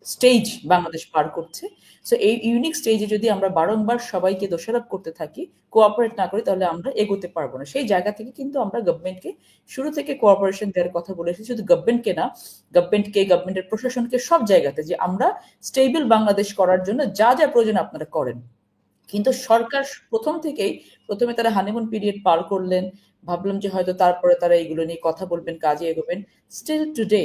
স্টেজ বাংলাদেশ পার করছে। সো এই ইউনিক স্টেজে যদি আমরা বারংবার সবাইকে দোষারোপ করতে থাকি, কোঅপারেট না করি, তাহলে আমরা এগোতে পারবো না। সেই জায়গা থেকে কিন্তু আমরা গভর্নমেন্টকে শুরু থেকে কোঅপারেশন দেওয়ার কথা বলে এসেছি। শুধু গভর্নমেন্টকে না, গভর্নমেন্টের প্রশাসনকে, সব জায়গাতে, যে আমরা স্টেবল বাংলাদেশ করার জন্য যা যা প্রয়োজন আপনারা করেন। কিন্তু সরকার প্রথমে তারা হানিমুন পিরিয়ড পার করলেন, ভাবলাম যে হয়তো তারপরে তারা এইগুলো নিয়ে কথা বলবেন, কাজে এগোবেন। স্টিল টুডে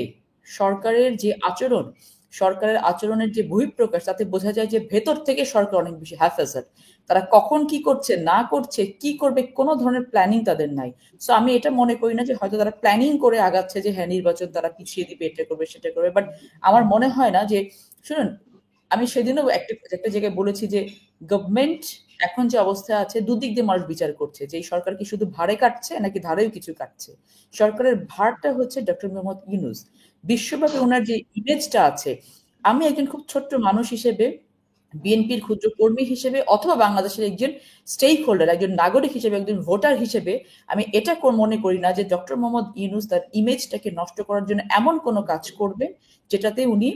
সরকারের আচরণের যে বহিঃপ্রকাশ, তাতে বোঝা যায় যে ভেতর থেকে সরকার অনেক বেশি হ্যাফাজার্ড। তারা কখন কি করছে না করছে, কি করবে, কোনো ধরনের প্ল্যানিং তাদের নাই। সো আমি এটা মনে করি না যে হয়তো তারা প্ল্যানিং করে আগাচ্ছে যে হ্যাঁ নির্বাচন তারা পিছিয়ে দিবে, এটা করবে সেটা করবে। বাট আমার মনে হয় না যে, শুনুন, আমি সেদিনও একটা জায়গায় বলেছি যে গভর্নমেন্ট এখন যে অবস্থায় আছে, দুদিক দিয়ে মানুষ বিচার করছে যে এই সরকার কি শুধু ভাড়ে কাটছে নাকি ধারেও কিছু কাটছে। সরকারের ভারটা হচ্ছে ডক্টর মোহাম্মদ ইউনূস। বিশ্বব্যাপী ওনার যে ইমেজটা আছে, আমি একজন খুব ছোট্ট মানুষ হিসেবে, বিএনপির ক্ষুদ্র কর্মী হিসেবে, অথবা বাংলাদেশের একজন স্টেক হোল্ডার, একজন নাগরিক হিসেবে, একজন ভোটার হিসেবে, আমি এটা মনে করি না যে ডক্টর মোহাম্মদ ইউনূস তার ইমেজটাকে নষ্ট করার জন্য এমন কোনো কাজ করবে যেটাতে উনি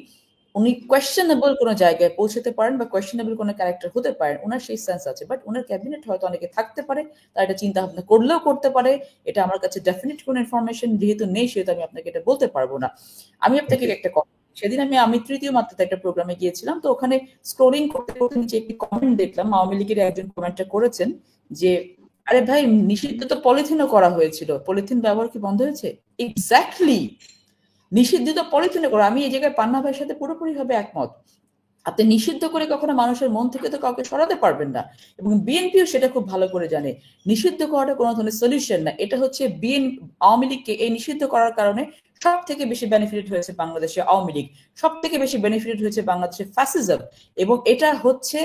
কোয়েশ্চেনেবল কোনো জায়গায় পৌঁছতে পারেন বা কোয়েশ্চেনেবল কোনো ক্যারেক্টার হতে পারেন। ওনার সেই সেন্স আছে, বাট ওনার ক্যাবিনেট হয়তো অনেকে থাকতে পারে, তারা এটা চিন্তা ভাবনা করলেও করতে পারে। এটা আমার কাছে ডেফিনেট কোনো ইনফরমেশন যেহেতু নেই, সেহেতু আমি আপনাকে এটা বলতে পারবো না। আমি আপনাকে একটা কথা, সেদিন আমি তৃতীয় মাত্রাতে একটা প্রোগ্রামে গিয়েছিলাম, তো ওখানে স্ক্রোলিং করতে করতে নিচে একটি কমেন্ট দেখলাম, আওয়ামী লীগের একজন কমেন্টটা করেছেন যে আরে ভাই, নিষিদ্ধ তো পলিথিনও করা হয়েছিল, পলিথিন ব্যবহার কি বন্ধ হয়েছে? এক্স্যাক্টলি, নিষিদ্ধ পলিথিনে করা। আমি এই জায়গায় পান্না ভাইয়ের সাথে পুরোপুরি ভাবে একমত। আপনি নিষিদ্ধ করে কখনো মানুষের মন থেকে তো কাউকে সরাতে পারবেন না, এবং বিএনপিও সেটা খুব ভালো করে জানে। নিষিদ্ধ করাটা কোনো ধরনের সলিউশন না। এটা হচ্ছে আওয়ামী লীগকে এই নিষিদ্ধ করার কারণে সব থেকে বেশি বেনিফিটেড হয়েছে বাংলাদেশে আওয়ামী লীগ, সব থেকে বেশি বেনিফিটেড হয়েছে বাংলাদেশে ফ্যাসিজম। এবং এটা হচ্ছে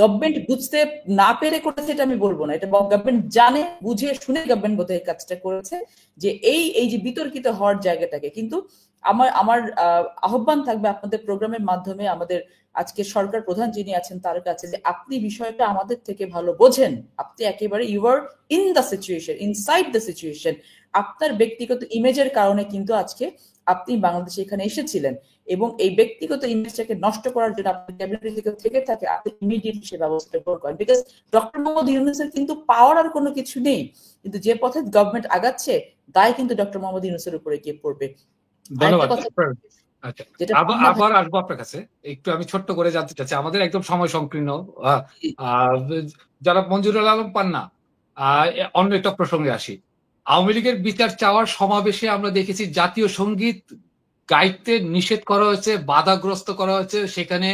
গভর্নমেন্ট বুঝতে না পেরে করেছে এটা আমি বলবো না, এটা গভর্নমেন্ট জানে, বুঝে শুনে গভর্নমেন্ট বোধহয় কাজটা করেছে, যে এই যে বিতর্কিত হওয়ার জায়গাটাকে। কিন্তু আমার আহ্বান থাকবে আপনাদের প্রোগ্রামের মাধ্যমে আমাদের আজকে সরকার প্রধান যিনি আছেন তার কাছে, যে আপনি বিষয়টা আমাদের থেকে ভালো বোঝেন। আপনি একেবারে you are in the situation, inside the situation. আপনার ব্যক্তিগত ইমেজের কারণে কিন্তু আজকে আপনি বাংলাদেশে এখানে এসেছিলেন, এবং এই ব্যক্তিগত ইমেজটাকে নষ্ট করার জন্য আপনার ক্যাবিনেট থেকে থাকে, আপনি ইমিডিয়েটলি সে ব্যবস্থা গ্রহণ করেন। বিকজ ডক্টর মোহাম্মদ ইউনূসের কিন্তু পাওয়ার আর কোনো কিছু নেই, কিন্তু যে পথে গভর্নমেন্ট আগাচ্ছে দায় কিন্তু ডক্টর মোহাম্মদ ইউনূসের উপরে গিয়ে পড়বে। আরেকটা ধন্যবাদ। কথা আচ্ছা, যেটা পান্না ভাই আবার আসবো আপনার কাছে। একটু আমি ছোট্ট করে জানতে চাচ্ছি, আমাদের একদম সময় সংকীর্ণ। আহ, আহ, জনাব মঞ্জুরুল আলম পান্না, অন্য একটা প্রসঙ্গে আসি। আওয়ামী লীগের বিচার চাওয়ার সমাবেশে আমরা দেখেছি জাতীয় সঙ্গীত গাইতে নিষেধ করা হয়েছে, বাধাগ্রস্ত করা হয়েছে। সেখানে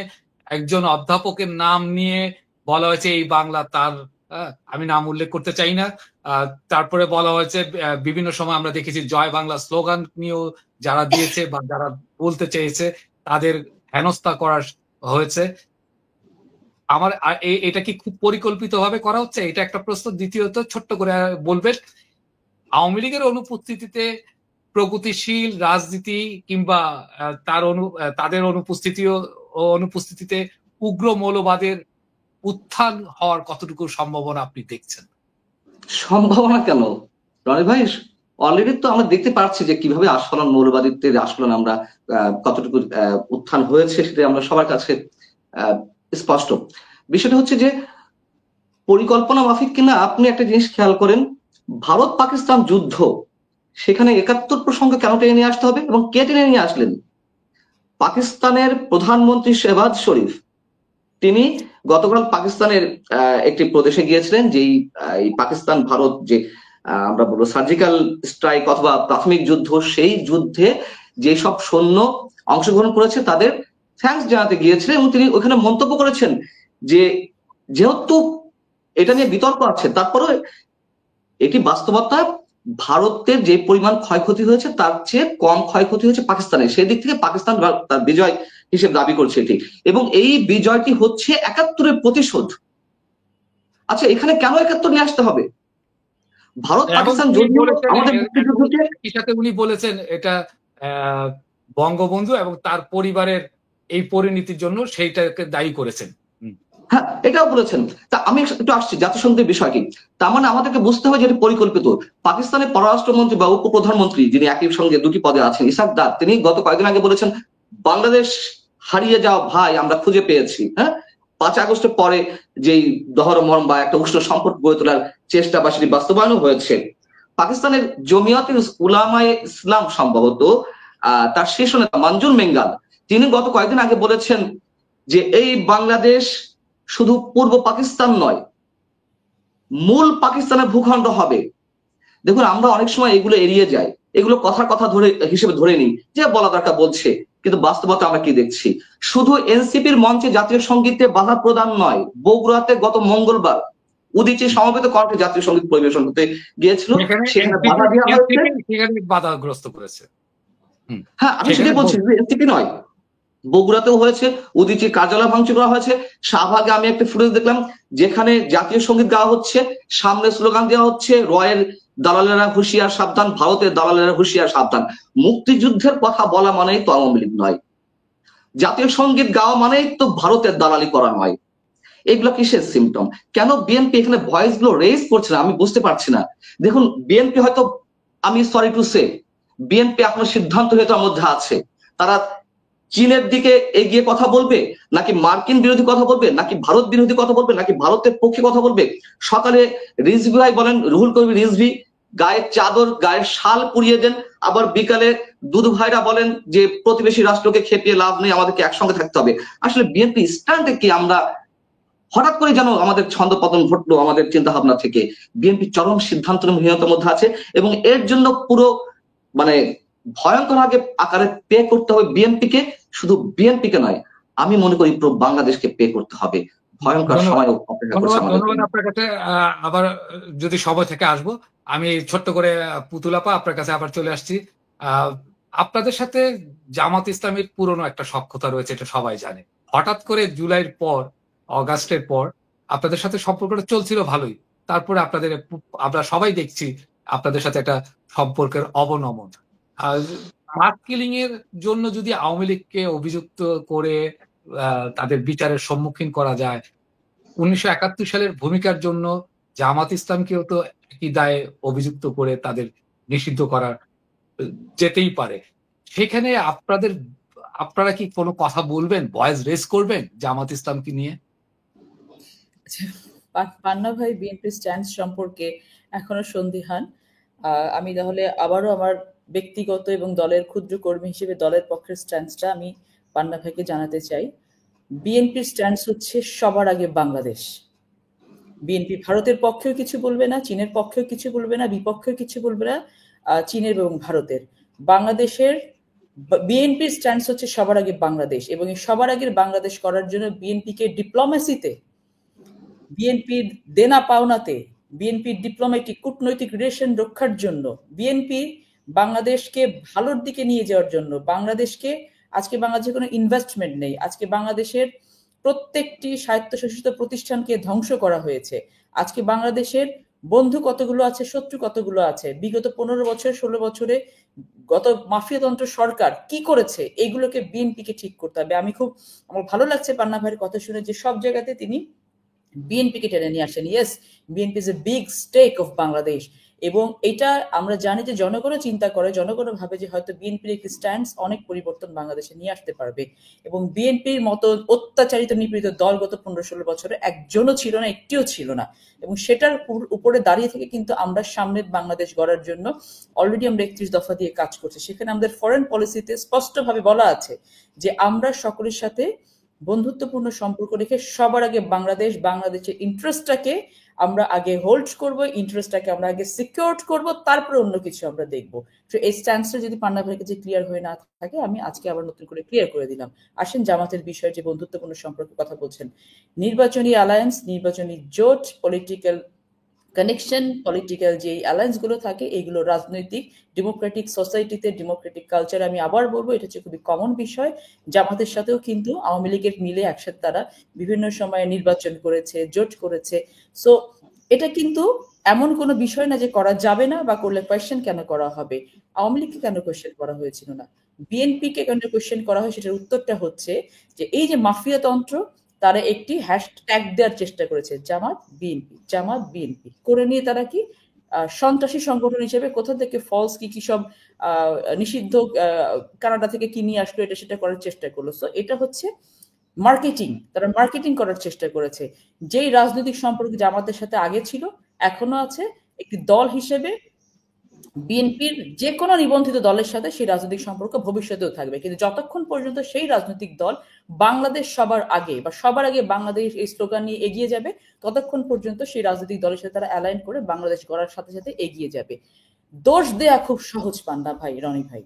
একজন অধ্যাপকের নাম নিয়ে বলা হয়েছে এই বাংলা তার, আমি নাম উল্লেখ করতে চাই না। তারপরে বলা হয়েছে বিভিন্ন সময় আমরা দেখেছি জয় বাংলা স্লোগান নিয়েও যারা দিয়েছে বা যারা বলতে চেয়েছে তাদের হেনস্থা করা হয়েছে। আমার এটা কি খুব পরিকল্পিতভাবে করা হচ্ছে? এটা একটা প্রশ্ন। দ্বিতীয়ত ছোট্ট করে বলবেন, আওয়ামী লীগের অনুপস্থিতিতে প্রগতিশীল রাজনীতি কিংবা তাদের অনুপস্থিতিতে উগ্র মৌলবাদের উত্থান হওয়ার কতটুকু সম্ভাবনা আপনি দেখছেন? সম্ভাবনা কেন রনি ভাই, অলরেডি তো আমরা দেখতে পাচ্ছি যে কিভাবে আস্ফালন, মৌলবাদিত্বের আস্ফালন আমরা কতটুকু উত্থান হয়েছে সেটা আমরা সবার কাছে স্পষ্ট। বিষয়টা হচ্ছে যে পরিকল্পনা মাফিক কিনা আপনি একটা জিনিস খেয়াল করেন, ভারত পাকিস্তান যুদ্ধ, সেখানে ৭১ প্রসঙ্গ কেন টেনে নিয়ে আসতে হবে এবং কে টেনে নিয়ে আসলেন? পাকিস্তানের প্রধানমন্ত্রী শেহবাজ শরীফ, তিনি গতকাল পাকিস্তানের একটি প্রদেশে গিয়েছিলেন, যেই পাকিস্তান ভারত যে আমরা বলবো সার্জিক্যাল স্ট্রাইক অথবা প্রাথমিক যুদ্ধ, সেই যুদ্ধে যেসব সৈন্য অংশগ্রহণ করেছে তাদের থ্যাঙ্কস জানাতে গিয়েছিলেন এবং তিনি ওখানে মন্তব্য করেছেন যে যেহেতু এটা নিয়ে বিতর্ক আছে, তারপরে এটি বাস্তবতা, ভারতের যে পরিমাণ ক্ষয়ক্ষতি হয়েছে তার চেয়ে কম ক্ষয়ক্ষতি হয়েছে পাকিস্তানের। সেই দিক থেকে পাকিস্তান তার বিজয় হিসেবে দাবি করছে এটি, এবং এই বিজয়টি হচ্ছে ৭১-এর প্রতিশোধ। আচ্ছা, এখানে কেন ৭১ নিয়ে আসতে হবে? ভারত পাকিস্তান যদিও আমাদের মুক্তিযুদ্ধকে, সাথে উনি বলেছেন এটা বঙ্গবন্ধু এবং তার পরিবারের এই পরিণতির জন্য সেইটাকে দায়ী করেছেন। হ্যাঁ, এটাও বলেছেন। তা আমি একটু আসছি জাতিসংঘের বিষয়টি। তার মানে আমাদেরকে বুঝতে হবে যে এটি পরিকল্পিত। পাকিস্তানের পররাষ্ট্রমন্ত্রী বা উপপ্রধানমন্ত্রী, যিনি একই সঙ্গে দুটি পদে আছেন, ইসাক দার, তিনি গত কয়েকদিন আগে বলেছেন বাংলাদেশ হারিয়ে যাওয়া ভাই আমরা খুঁজে পেয়েছি। হ্যাঁ, ৫ আগস্টের পরে যেই দহরমরম বা একটা উষ্ণ সম্পর্ক গড়ে তোলার চেষ্টা বা সেটি বাস্তবায়নও হয়েছে। পাকিস্তানের জমিয়তে উলামায়ে ইসলাম সম্ভবত তার শীর্ষ নেতা মঞ্জুর মেঙ্গাল, তিনি গত কয়েকদিন আগে বলেছেন যে এই বাংলাদেশ শুধু পূর্ব পাকিস্তান নয়, মূল পাকিস্তানের ভূখণ্ড হবে। দেখুন, আমরা অনেক সময় এগুলো এড়িয়ে যাই, এগুলো কথার কথা ধরে হিসেবে ধরে নিই যে বলা দরকার বলছে, কিন্তু বাস্তবতা আমরা কি দেখছি? শুধু এনসিপির মঞ্চে জাতীয় সঙ্গীতে বাধা প্রদান নয়, বগুড়াতে গত মঙ্গলবার উদীচী সমবেত কণ্ঠে জাতীয় সঙ্গীত পরিবেশন হতে গিয়েছিল, সেখানে বাধা দেওয়া হয়েছে, সেখানে বাধাগ্রস্ত করেছে। হ্যাঁ, আমি সেটাই বলছি, এনসিপি নয়, বগুড়াতেও হয়েছে, উদীচীর কার্যালয় ভাঙচুর করা হয়েছে। শাহবাগে আমি একটা ফুটেজ দেখলাম যেখানে জাতীয় সঙ্গীত গাওয়া হচ্ছে, সামনে স্লোগান দেওয়া হচ্ছে রয়ের দালালেরা হুঁশিয়ার সাবধান, ভারতের দালালেরা হুঁশিয়ার সাবধান। মুক্তিযুদ্ধের কথা বলা মানেই তো আওয়ামী লীগ নয়, জাতীয় সঙ্গীত গাওয়া মানেই তো ভারতের দালালি করা নয়। এগুলো কিসের সিমটম? কেন বিএনপি এখানে ভয়েস গুলো রেজ করছে না আমি বুঝতে পারছি না। দেখুন, বিএনপি হয়তো, আমি সরি টু সে, বিএনপি এখনো সিদ্ধান্তহীনতার মধ্যে আছে। তারা চীনের দিকে এগিয়ে কথা বলবে, নাকি মার্কিন বিরোধী কথা বলবে, নাকি ভারত বিরোধী কথা বলবে, নাকি ভারতের পক্ষে কথা বলবে? সকালে রিজভি ভাই বলেন, রুহুল কবির রিজভি, গায়ের চাদর গায়ের শাল পুড়িয়ে দেন, আবার বিকালে দুদু ভাইরা বলেন যে প্রতিবেশী রাষ্ট্রকে খেপিয়ে লাভ নেই, আমাদেরকে একসঙ্গে থাকতে হবে। আসলে বিএনপি স্ট্যান্ডে কি? আমরা হঠাৎ করে যেন আমাদের ছন্দ পতন ঘটলো আমাদের চিন্তা ভাবনা থেকে। বিএনপি চরম সিদ্ধান্তহীনতার মধ্যে আছে এবং এর জন্য পুরো মানে ভয়ঙ্কর আকারে পে করতে হবে বিএনপিকে, শুধু বিএনপিকে নয়, আমি মনে করি পুরো বাংলাদেশকে পে করতে হবে। ভয়ঙ্কর সময় অপেক্ষা করছে আমাদের। ধন্যবাদ আপনার কাছে। আবার যদি সময় থেকে আসবো, আমি ছোট্ট করে পুতুলাপা আপনার কাছে আবার চলে আসছি। আপনাদের সাথে জামাত ইসলামের পুরনো একটা সখ্যতা রয়েছে, এটা সবাই জানে। হঠাৎ করে জুলাইয়ের পর, অগাস্টের পর আপনাদের সাথে সম্পর্কটা চলছিল ভালোই, তারপরে আমরা সবাই দেখছি আপনাদের সাথে একটা সম্পর্কের অবনমন। মাস কিলিং এর জন্য যদি আওয়ামী লীগকে অভিযুক্ত করে তাদের বিচারের সম্মুখীন করা যায়, ১৯৭১ সালের ভূমিকার জন্য জামাত ইসলামকেও তো একই দায়ে অভিযুক্ত করে তাদের নিষিদ্ধ করা যেতেই পারে। সেখানে আপনারা কি কোনো কথা বলবেন, ভয়েস রেজ করবেন জামাত ইসলামকে নিয়ে? পান্না ভাই বিএনপি স্ট্যান্ড সম্পর্কে এখনো সন্দিহান। আমি তাহলে আবারও আমার ব্যক্তিগত এবং দলের ক্ষুদ্র কর্মী হিসেবে দলের পক্ষের স্ট্যান্সটা আমি পান্না ভাইকে জানাতে চাই। বিএনপির স্ট্যান্স হচ্ছে সবার আগে বাংলাদেশ। বিএনপি ভারতের পক্ষেও কিছু বলবে না, চীনের পক্ষেও কিছু বলবে না, বিপক্ষেও কিছু বলবে না, চীনের এবং ভারতের। বাংলাদেশের বিএনপির স্ট্যান্স হচ্ছে সবার আগে বাংলাদেশ, এবং এই সবার আগের বাংলাদেশ করার জন্য বিএনপিকে ডিপ্লোমেসিতে, বিএনপির দেনা পাওনাতে, বিএনপির ডিপ্লোম্যাটিক কূটনৈতিক রিলেশন রক্ষার জন্য, বিএনপি বাংলাদেশকে ভালোর দিকে নিয়ে যাওয়ার জন্য, বাংলাদেশকে, আজকে বাংলাদেশে কোনো ইনভেস্টমেন্ট নেই, আজকে বাংলাদেশের প্রত্যেকটি স্বায়ত্তশাসিত প্রতিষ্ঠানকে ধ্বংস করা হয়েছে, আজকে বাংলাদেশের বন্ধু কতগুলো আছে, শত্রু কতগুলো আছে, বিগত 15 বছর 16 বছরে গত মাফিয়াতন্ত্র সরকার কি করেছে, এগুলোকে বিএনপিকে ঠিক করতে হবে। আমার ভালো লাগছে পান্না ভাইয়ের কথা শুনে যে সব জায়গাতে তিনি বিএনপিকে টেনে নিয়ে আসেন। Yes, BNP is a big stake of Bangladesh, এবং এটা আমরা জানি যে জনগণও চিন্তা করে, জনগণও ভাবে যে হয়তো বিএনপির একটি স্ট্যান্স অনেক পরিবর্তন বাংলাদেশে নিয়ে আসতে পারবে, এবং বিএনপির মতো অত্যাচারিত নিপীড়িত দল গত 15-16 বছরে একজনও ছিল না, একটিও ছিল না, এবং সেটার উপরে দাঁড়িয়ে থেকে কিন্তু আমরা সামনের বাংলাদেশ গড়ার জন্য অলরেডি আমরা 31 দফা দিয়ে কাজ করছি। সেখানে আমাদের ফরেন পলিসিতে স্পষ্টভাবে বলা আছে যে আমরা সকলের সাথে বন্ধুত্বপূর্ণ সম্পর্ক রেখে সবার আগে বাংলাদেশের ইন্টারেস্টটাকে আমরা আগে হোল্ড করব, ইন্টারেস্টটাকে আমরা আগে সিকিউর করব, তারপরে অন্য কিছু আমরা দেখব। তো এই স্ট্যান্সটা যদি পান্না ভাইয়ের কাছে ক্লিয়ার হয়ে না থাকে, আমি আজকে আবার নতুন করে ক্লিয়ার করে দিলাম। আসেন জামাতের বিষয়ে যে বন্ধুত্বপূর্ণ সম্পর্কের কথা বলছেন, নির্বাচনী অ্যালায়েন্স, নির্বাচনী জোট, পলিটিক্যাল কানেকশন, পলিটিক্যাল যে অ্যালায়েন্স গুলো থাকে, এগুলো রাজনৈতিক ডেমোক্রেটিক সোসাইটিতে, ডেমোক্রেটিক কালচারে, আমি আবার বলবো এটা হচ্ছে খুবই কমন বিষয়। জামাতের সাথেও কিন্তু আওয়ামী লীগের মিলে একসাথে তারা বিভিন্ন সময়ে নির্বাচন করেছে, জোট করেছে। সো এটা কিন্তু এমন কোনো বিষয় না যে করা যাবে না, বা করলে কোয়েশ্চেন কেন করা হবে। আওয়ামী লীগকে কেন কোয়েশ্চেন করা হয়েছিল না, বিএনপিকে কেন কোয়েশ্চেন করা হয়, সেটার উত্তরটা হচ্ছে যে এই যে মাফিয়াতন্ত্র, তারা একটি হ্যাশট্যাগ দেওয়ার চেষ্টা করেছে, জামাত বিএনপি করে নিয়ে তারা কি সন্ত্রাসী সংগঠন হিসেবে কোথা থেকে ফলস কি সব নিষিদ্ধ কানাডা থেকে কি নিয়ে আসলো, এটা সেটা করার চেষ্টা করলো। সো এটা হচ্ছে মার্কেটিং, তারা মার্কেটিং করার চেষ্টা করেছে। যেই রাজনৈতিক সম্পর্ক জামাতের সাথে আগে ছিল, এখনো আছে, একটি দল হিসেবে বিএনপির যে কোনো নিবন্ধিত দলের সাথে সেই রাজনৈতিক সম্পর্ক ভবিষ্যতেও থাকবে, কিন্তু যতক্ষণ পর্যন্ত সেই রাজনৈতিক দল বাংলাদেশ সবার আগে বা সবার আগে বাংলাদেশ এই স্লোগান নিয়ে এগিয়ে যাবে, ততক্ষণ পর্যন্ত সেই রাজনৈতিক দলের সাথে তারা অ্যালাইন করে বাংলাদেশ গড়ার সাথে সাথে এগিয়ে যাবে। দোষ দেয়া খুব সহজ পান্না ভাই, রনি ভাই,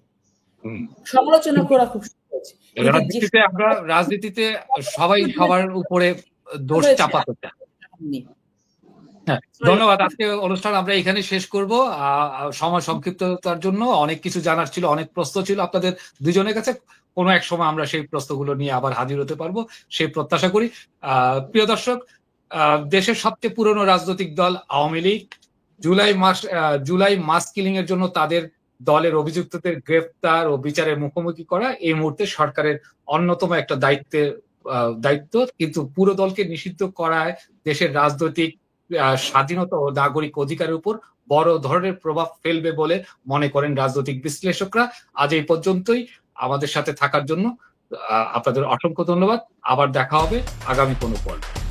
সমালোচনা করা খুব সহজ। রাজনীতিতে সবাই সবার উপরে দোষ চাপাতে চায়। হ্যাঁ, ধন্যবাদ। আজকে অনুষ্ঠান আমরা এখানে শেষ করব। সময় সংক্ষিপ্ততার জন্য অনেক কিছু জানার ছিল, অনেক প্রশ্ন ছিল আপনাদের দুজনের কাছে। কোনো এক সময় আমরা সেই প্রশ্নগুলো নিয়ে আবার হাজির হতে পারবো, সেই প্রত্যাশা করি। প্রিয় দর্শক, দেশের সবচেয়ে পুরনো রাজনৈতিক দল আওয়ামী লীগ জুলাই মাস কিলিং এর জন্য তাদের দলের অভিযুক্তদের গ্রেফতার ও বিচারের মুখোমুখি করা এই মুহূর্তে সরকারের অন্যতম একটা দায়িত্ব, কিন্তু পুরো দলকে নিষিদ্ধ করায় দেশের রাজনৈতিক স্বাধীনতা ও নাগরিক অধিকারের উপর বড় ধরনের প্রভাব ফেলবে বলে মনে করেন রাজনৈতিক বিশ্লেষকরা। আজ এই পর্যন্তই। আমাদের সাথে থাকার জন্য আপনাদের অসংখ্য ধন্যবাদ। আবার দেখা হবে আগামী কোনো পর্বে।